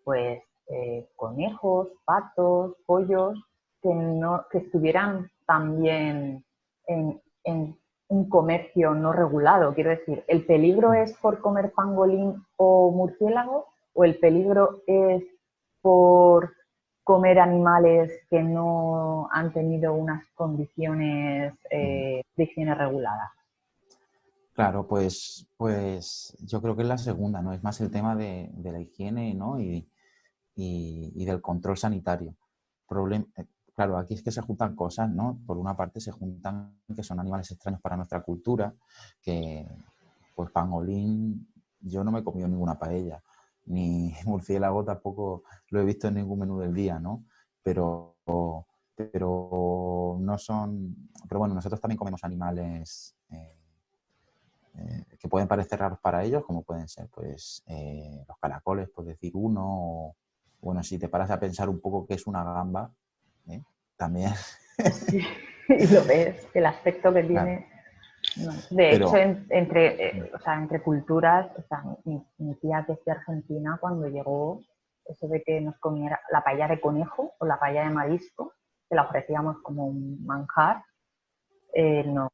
pues conejos, patos, pollos, que estuvieran también en un comercio no regulado. Quiero decir, ¿el peligro es por comer pangolín o murciélago, o el peligro es por comer animales que no han tenido unas condiciones de higiene reguladas? Claro, pues yo creo que es la segunda, ¿no? Es más el tema de la higiene, ¿no? Y del control sanitario. Claro, aquí es que se juntan cosas, ¿no? Por una parte se juntan que son animales extraños para nuestra cultura, que pues pangolín, yo no me he comido ninguna paella, ni murciélago tampoco lo he visto en ningún menú del día, ¿no? Pero no son... Pero bueno, nosotros también comemos animales que pueden parecer raros para ellos, como pueden ser pues los caracoles, por decir uno, o bueno, si te paras a pensar un poco qué es una gamba, también. Sí, y lo ves, el aspecto que tiene. Claro. No. De hecho, entre culturas, o sea, mi tía, que es de Argentina, cuando llegó, eso de que nos comiera la paella de conejo o la paella de marisco, que la ofrecíamos como un manjar, no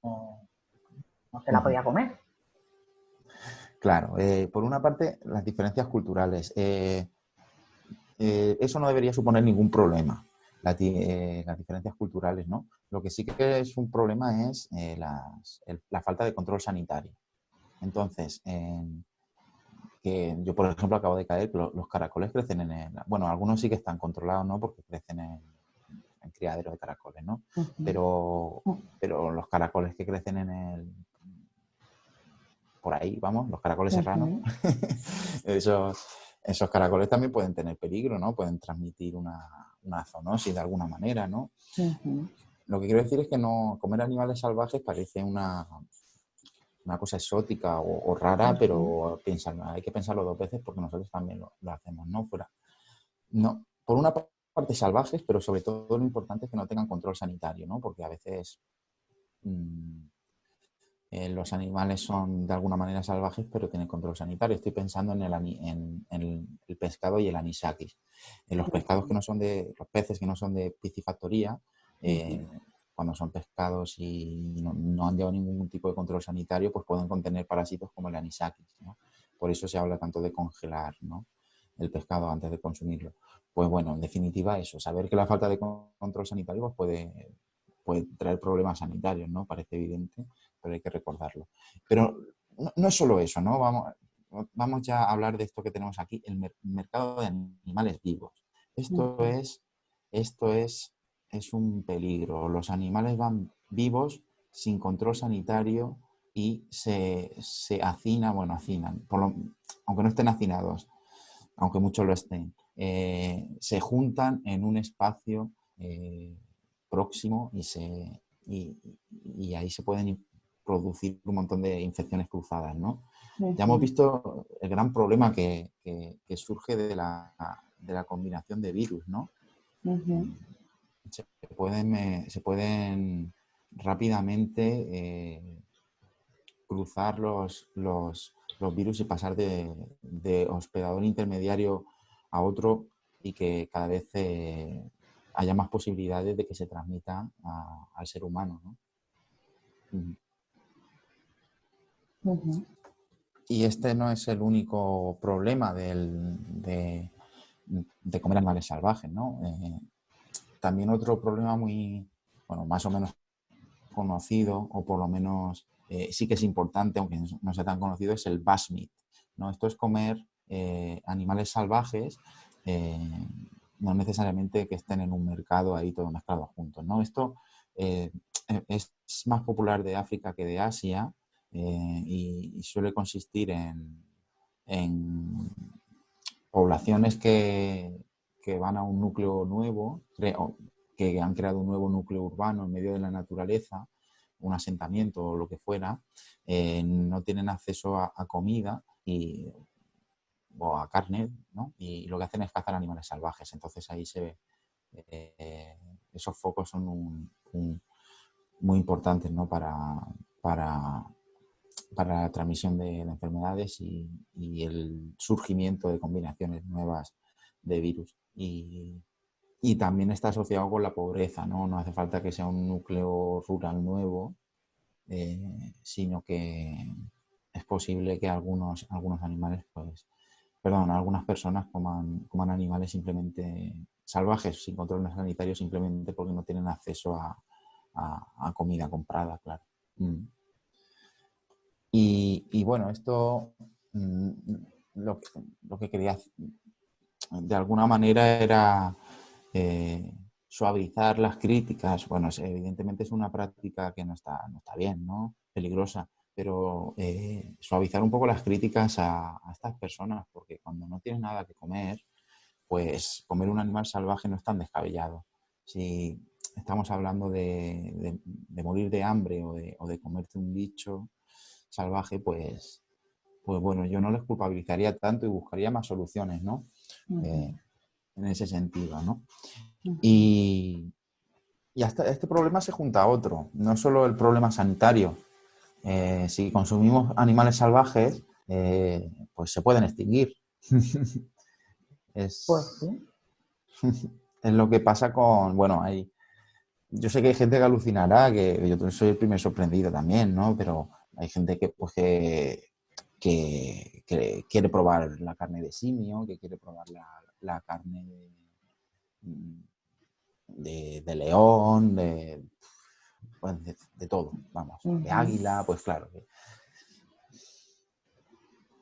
se la podía comer. Claro, por una parte, las diferencias culturales. Eso no debería suponer ningún problema, las diferencias culturales, ¿no? Lo que sí que es un problema es la falta de control sanitario. Entonces, que yo, por ejemplo, acabo de caer, los caracoles crecen bueno, algunos sí que están controlados, ¿no? Porque crecen en criaderos de caracoles, ¿no? Pero los caracoles que crecen por ahí, vamos, los caracoles serranos, esos caracoles también pueden tener peligro, ¿no? Pueden transmitir una una zoonosis de alguna manera, ¿no? Ujú. Lo que quiero decir es que no comer animales salvajes parece una cosa exótica o rara, Ujú. pero hay que pensarlo dos veces porque nosotros también lo hacemos, ¿no? No, por una parte salvajes, pero sobre todo lo importante es que no tengan control sanitario, ¿no? Porque a veces los animales son de alguna manera salvajes, pero tienen control sanitario. Estoy pensando en el pescado y el anisakis. En los pescados que no son los peces que no son de piscifactoría, Ujú. cuando son pescados y no han llevado ningún tipo de control sanitario, pues pueden contener parásitos como el anisakis, ¿no? Por eso se habla tanto de congelar, ¿no?, el pescado antes de consumirlo. Pues bueno, en definitiva eso, saber que la falta de control sanitario pues puede traer problemas sanitarios, ¿no? Parece evidente, pero hay que recordarlo. Pero no es solo eso, ¿no? Vamos ya a hablar de esto que tenemos aquí, el mercado de animales vivos. Esto Ujú. es un peligro. Los animales van vivos sin control sanitario y se hacinan, aunque no estén hacinados, aunque muchos lo estén, se juntan en un espacio próximo y ahí se pueden producir un montón de infecciones cruzadas, ¿no? Ya hemos Ujú. visto el gran problema que surge de la combinación de virus, ¿no? Ujú. Se pueden rápidamente cruzar los virus y pasar de hospedador intermediario a otro y que cada vez haya más posibilidades de que se transmita al ser humano, ¿no? Ujú. Ujú. Y este no es el único problema de comer animales salvajes, ¿no? También otro problema más o menos conocido, o por lo menos sí que es importante, aunque no sea tan conocido, es el bush meat, ¿no? Esto es comer animales salvajes, eh, no necesariamente que estén en un mercado ahí todo mezclado juntos, ¿no? Esto eh, es más popular de África que de Asia, y suele consistir en poblaciones que van a un núcleo nuevo, que han creado un nuevo núcleo urbano en medio de la naturaleza, un asentamiento o lo que fuera, no tienen acceso a comida o a carne, ¿no? Y lo que hacen es cazar animales salvajes. Entonces ahí se ve, esos focos son muy importantes, ¿no? Para, para la transmisión de enfermedades y el surgimiento de combinaciones nuevas de virus. Y también está asociado con la pobreza, ¿no? No hace falta que sea un núcleo rural nuevo, sino que es posible que algunos animales, algunas personas coman animales simplemente salvajes, sin control sanitario, simplemente porque no tienen acceso a comida comprada, claro. Mm. Y bueno, esto mm, lo, lo que quería de alguna manera era eh, suavizar las críticas. Bueno, evidentemente es una práctica que no está bien, ¿no? Peligrosa, pero suavizar un poco las críticas a estas personas, porque cuando no tienes nada que comer, pues comer un animal salvaje no es tan descabellado. Si estamos hablando de morir de hambre o de comerte un bicho salvaje, pues bueno, yo no les culpabilizaría tanto y buscaría más soluciones, ¿no? Ujú. Eh, en ese sentido, ¿no? Ujú. Y, y hasta este problema se junta a otro, no solo el problema sanitario. Si consumimos animales salvajes, pues se pueden extinguir. Pues es, sí. es lo que pasa yo sé que hay gente que alucinará, que yo soy el primer sorprendido también, ¿no? Pero hay gente que quiere probar la carne de simio, que quiere probar la carne de león, de todo, vamos, de Ujú. águila, pues claro.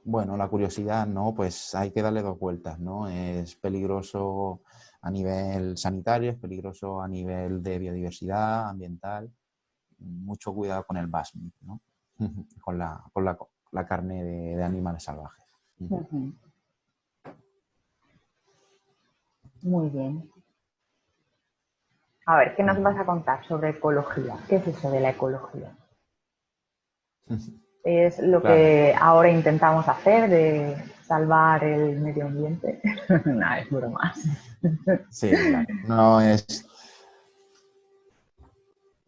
Bueno, la curiosidad, ¿no? Pues hay que darle dos vueltas, ¿no? Es peligroso a nivel sanitario, es peligroso a nivel de biodiversidad ambiental. Mucho cuidado con el basmi, ¿no? con la carne de animales salvajes. Ujú. Muy bien. A ver, ¿qué nos vas a contar sobre ecología? ¿Qué es eso de la ecología? ¿Es lo Claro, que ahora intentamos hacer de salvar el medio ambiente? Nada, es broma. sí, claro. No es...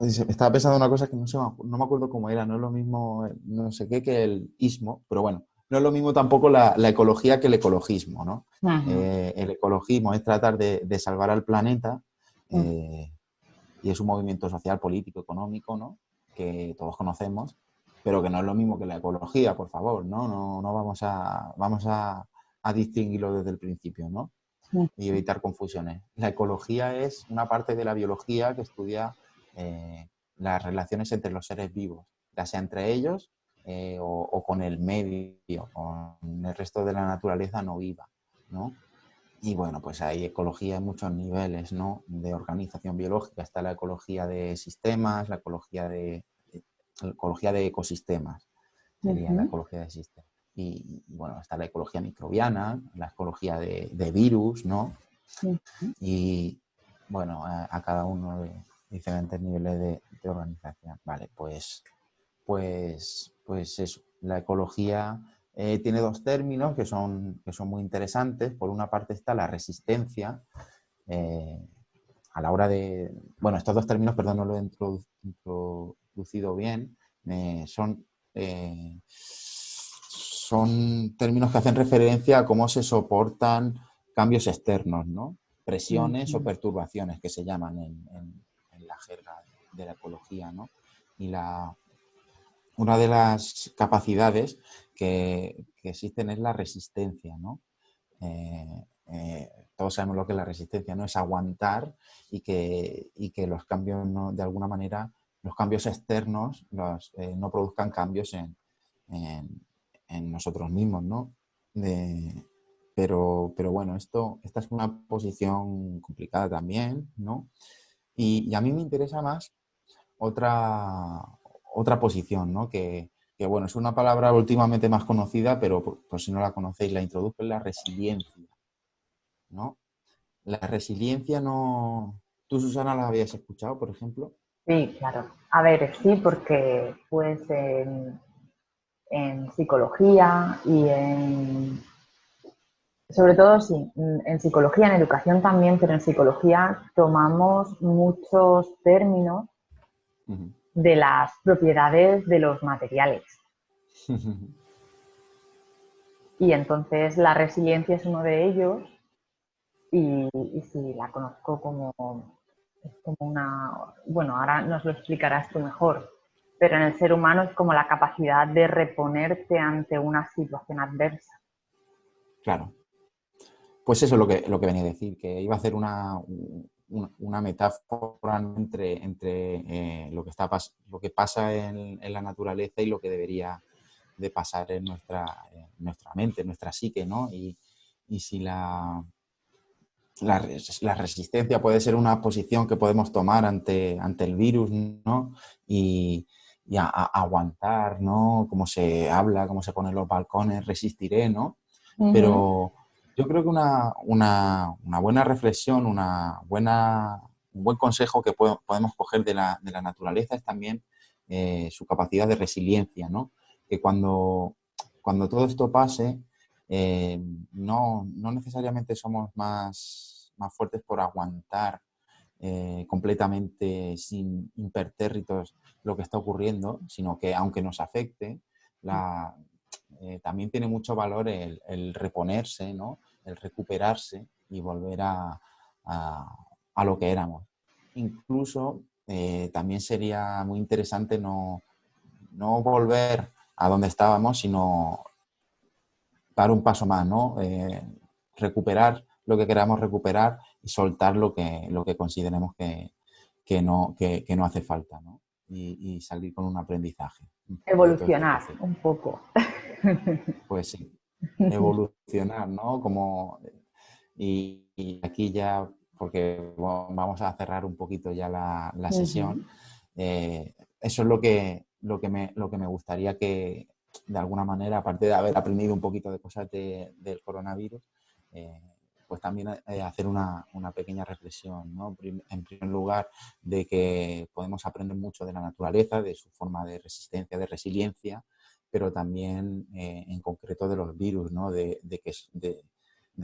Estaba pensando una cosa que no me acuerdo cómo era, no es lo mismo, no sé qué, que el ismo, pero bueno, no es lo mismo tampoco la ecología que el ecologismo, ¿no? Ujú, El ecologismo es tratar de salvar al planeta ujú. eh, y es un movimiento social, político, económico, ¿no? Que todos conocemos, pero que no es lo mismo que la ecología, por favor, ¿no? No vamos a distinguirlo desde el principio, ¿no? Y evitar confusiones. La ecología es una parte de la biología que estudia las relaciones entre los seres vivos, ya sea entre ellos o con el medio, con el resto de la naturaleza no viva, ¿no? Y bueno, pues hay ecología en muchos niveles, ¿no? De organización biológica. Está la ecología de sistemas, la ecología de ecosistemas, sería la Ujú. ecología de sistemas. Bueno, está la ecología microbiana, la ecología de virus, ¿no? Ujú. Y bueno, a cada uno de diferentes niveles de organización. Vale, pues eso. La ecología tiene dos términos que son muy interesantes. Por una parte está la resistencia. eh, a la hora de... Bueno, estos dos términos, perdón, no lo he introducido bien. Son términos que hacen referencia a cómo se soportan cambios externos, ¿no? Presiones o Ujú. perturbaciones que se llaman en la jerga de la ecología, ¿no? Y una de las capacidades que existen es la resistencia, ¿no? Todos sabemos lo que es la resistencia, ¿no? Es aguantar y que los cambios, ¿no? De alguna manera, los cambios externos no produzcan cambios en- en nosotros mismos, ¿no? Pero bueno, esta es una posición complicada también, ¿no? Y a mí me interesa más otra, otra posición, ¿no? Que, bueno, es una palabra últimamente más conocida, pero por si no la conocéis, la introduzco, en la resiliencia, ¿no? La resiliencia no... ¿Tú, Susana, la habías escuchado, por ejemplo? Sí, claro. A ver, sí, porque pues en psicología y sobre todo sí, en psicología, en educación también, pero en psicología tomamos muchos términos Ujú. de las propiedades de los materiales. Y entonces la resiliencia es uno de ellos y sí, la conozco es como bueno, ahora nos lo explicarás tú mejor, pero en el ser humano es como la capacidad de reponerte ante una situación adversa. Claro. Pues eso es lo que venía a decir, que iba a hacer una metáfora, ¿no? entre lo que pasa en la naturaleza y lo que debería de pasar en nuestra mente, en nuestra psique, ¿no? Y si la resistencia puede ser una posición que podemos tomar ante el virus, ¿no? Y aguantar, ¿no? Como se habla, como se ponen los balcones, resistiré, ¿no? Uh -huh. Pero yo creo que una buena reflexión, un buen consejo que podemos coger de la naturaleza es también su capacidad de resiliencia, ¿no? Que cuando todo esto pase, no necesariamente somos más fuertes por aguantar completamente sin impertérritos lo que está ocurriendo, sino que aunque nos afecte, también tiene mucho valor el reponerse, ¿no? El recuperarse y volver a lo que éramos. Incluso también sería muy interesante no volver a donde estábamos, sino dar un paso más, ¿no? Recuperar lo que queramos recuperar y soltar lo que consideremos que no hace falta, ¿no? Y salir con un aprendizaje de todo este Evolucionar proceso. un poco. Pues sí, evolucionar, ¿no? Y aquí ya, porque bueno, vamos a cerrar un poquito ya la Uh sesión, -huh. eso es lo que me gustaría que, de alguna manera, aparte de haber aprendido un poquito de cosas del coronavirus, pues también hacer una pequeña reflexión, ¿no? En primer lugar, de que podemos aprender mucho de la naturaleza, de su forma de resistencia, de resiliencia, pero también en concreto de los virus, ¿no? De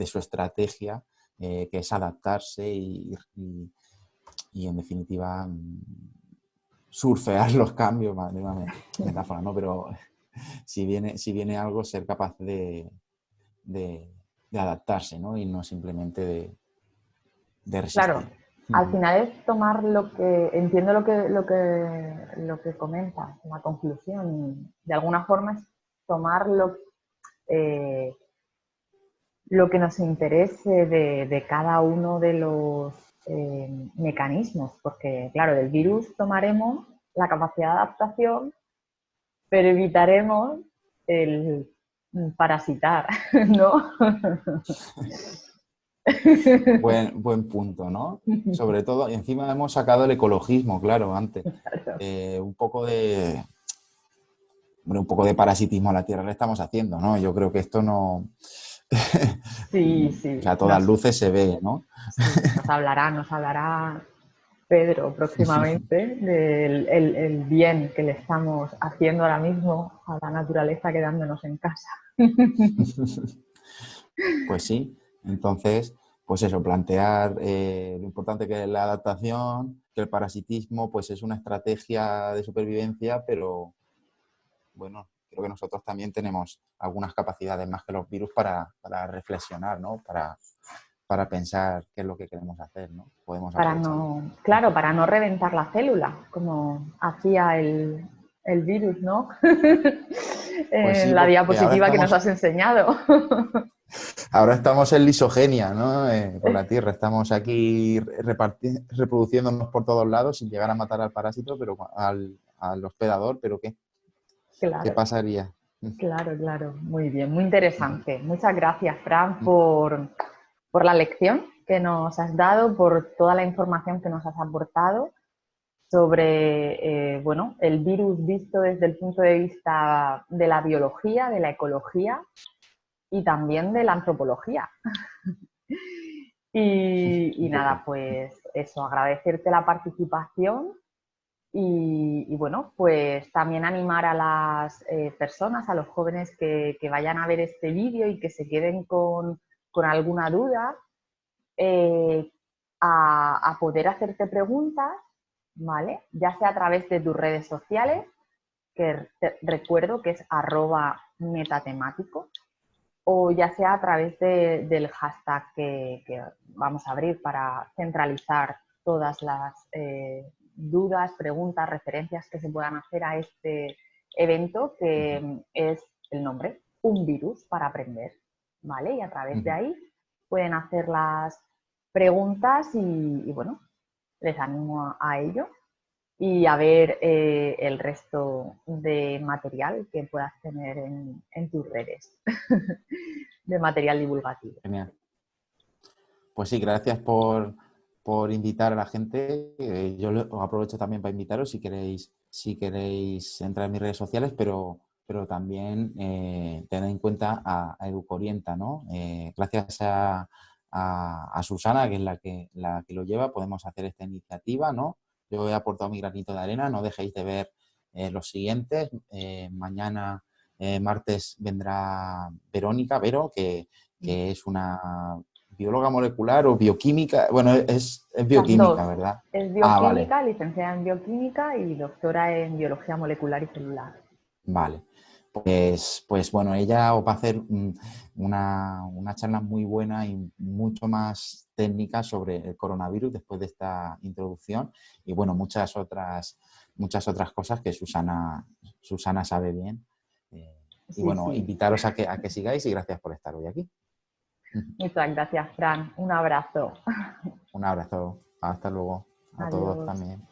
su estrategia, que es adaptarse y en definitiva surfear los cambios, de una metáfora, ¿no? Pero si viene algo, ser capaz de adaptarse, ¿no? Y no simplemente de Claro, resistir. al final es tomar lo que, entiendo lo que comentas, la conclusión, y de alguna forma es tomar eh, lo que nos interese de cada uno de los mecanismos, porque claro, del virus tomaremos la capacidad de adaptación, pero evitaremos el parasitar, ¿no? Buen punto, ¿no? Sobre todo, y encima hemos sacado el ecologismo, claro, antes. Claro. Un poco de parasitismo a la tierra le estamos haciendo, ¿no? Yo creo que esto no... Sí, O sí, sea, a todas luces se ve, ¿no? sí, nos hablará Pedro próximamente del el bien que le estamos haciendo ahora mismo a la naturaleza quedándonos en casa. Pues sí, entonces, pues eso, plantear lo importante que es la adaptación, que el parasitismo pues es una estrategia de supervivencia, pero bueno, creo que nosotros también tenemos algunas capacidades más que los virus para reflexionar, ¿no? Para pensar qué es lo que queremos hacer, ¿no? Podemos Para aprovecharlo. no, claro, para no reventar la célula, como hacía el virus, ¿no? Pues sí, En la porque diapositiva que nos has enseñado. ahora estamos en lisogenia, ¿no? Con la Tierra. Estamos aquí reproduciéndonos por todos lados sin llegar a matar al parásito, pero al hospedador, pero ¿qué Claro, pasaría? claro, claro. Muy bien, muy interesante. Muchas gracias, Fran, por la lección que nos has dado, por toda la información que nos has aportado sobre bueno, el virus visto desde el punto de vista de la biología, de la ecología y también de la antropología. Y nada, pues eso, agradecerte la participación y bueno, pues también animar a las personas, a los jóvenes que vayan a ver este vídeo y que se queden con alguna duda, eh, a poder hacerte preguntas, ¿vale? Ya sea a través de tus redes sociales, que recuerdo que es @metatemático, o ya sea a través del hashtag que vamos a abrir para centralizar todas las dudas, preguntas, referencias que se puedan hacer a este evento, que es el nombre, Un virus para aprender, ¿vale? Y a través de ahí pueden hacer las preguntas y bueno, les animo a ello y a ver el resto de material que puedas tener en tus redes de material divulgativo. Genial. Pues sí, gracias por invitar a la gente. Yo os aprovecho también para invitaros si queréis entrar en mis redes sociales, pero también tener en cuenta a Educorienta, ¿no? Gracias a Susana, que es la que lo lleva, podemos hacer esta iniciativa, ¿no? Yo he aportado mi granito de arena, no dejéis de ver los siguientes. Mañana, martes, vendrá Vero, que es una bióloga molecular o bioquímica. Bueno, es Las dos. bioquímica, ¿verdad? Es Ah, vale, bioquímica, licenciada en bioquímica y doctora en biología molecular y celular. vale. Pues bueno, ella os va a hacer una charla muy buena y mucho más técnica sobre el coronavirus después de esta introducción y bueno, muchas otras cosas que Susana sabe bien. Y Sí, bueno, sí. invitaros a que sigáis y gracias por estar hoy aquí. Muchas gracias, Fran. Un abrazo. Un abrazo. Hasta luego. A todos Adiós. también.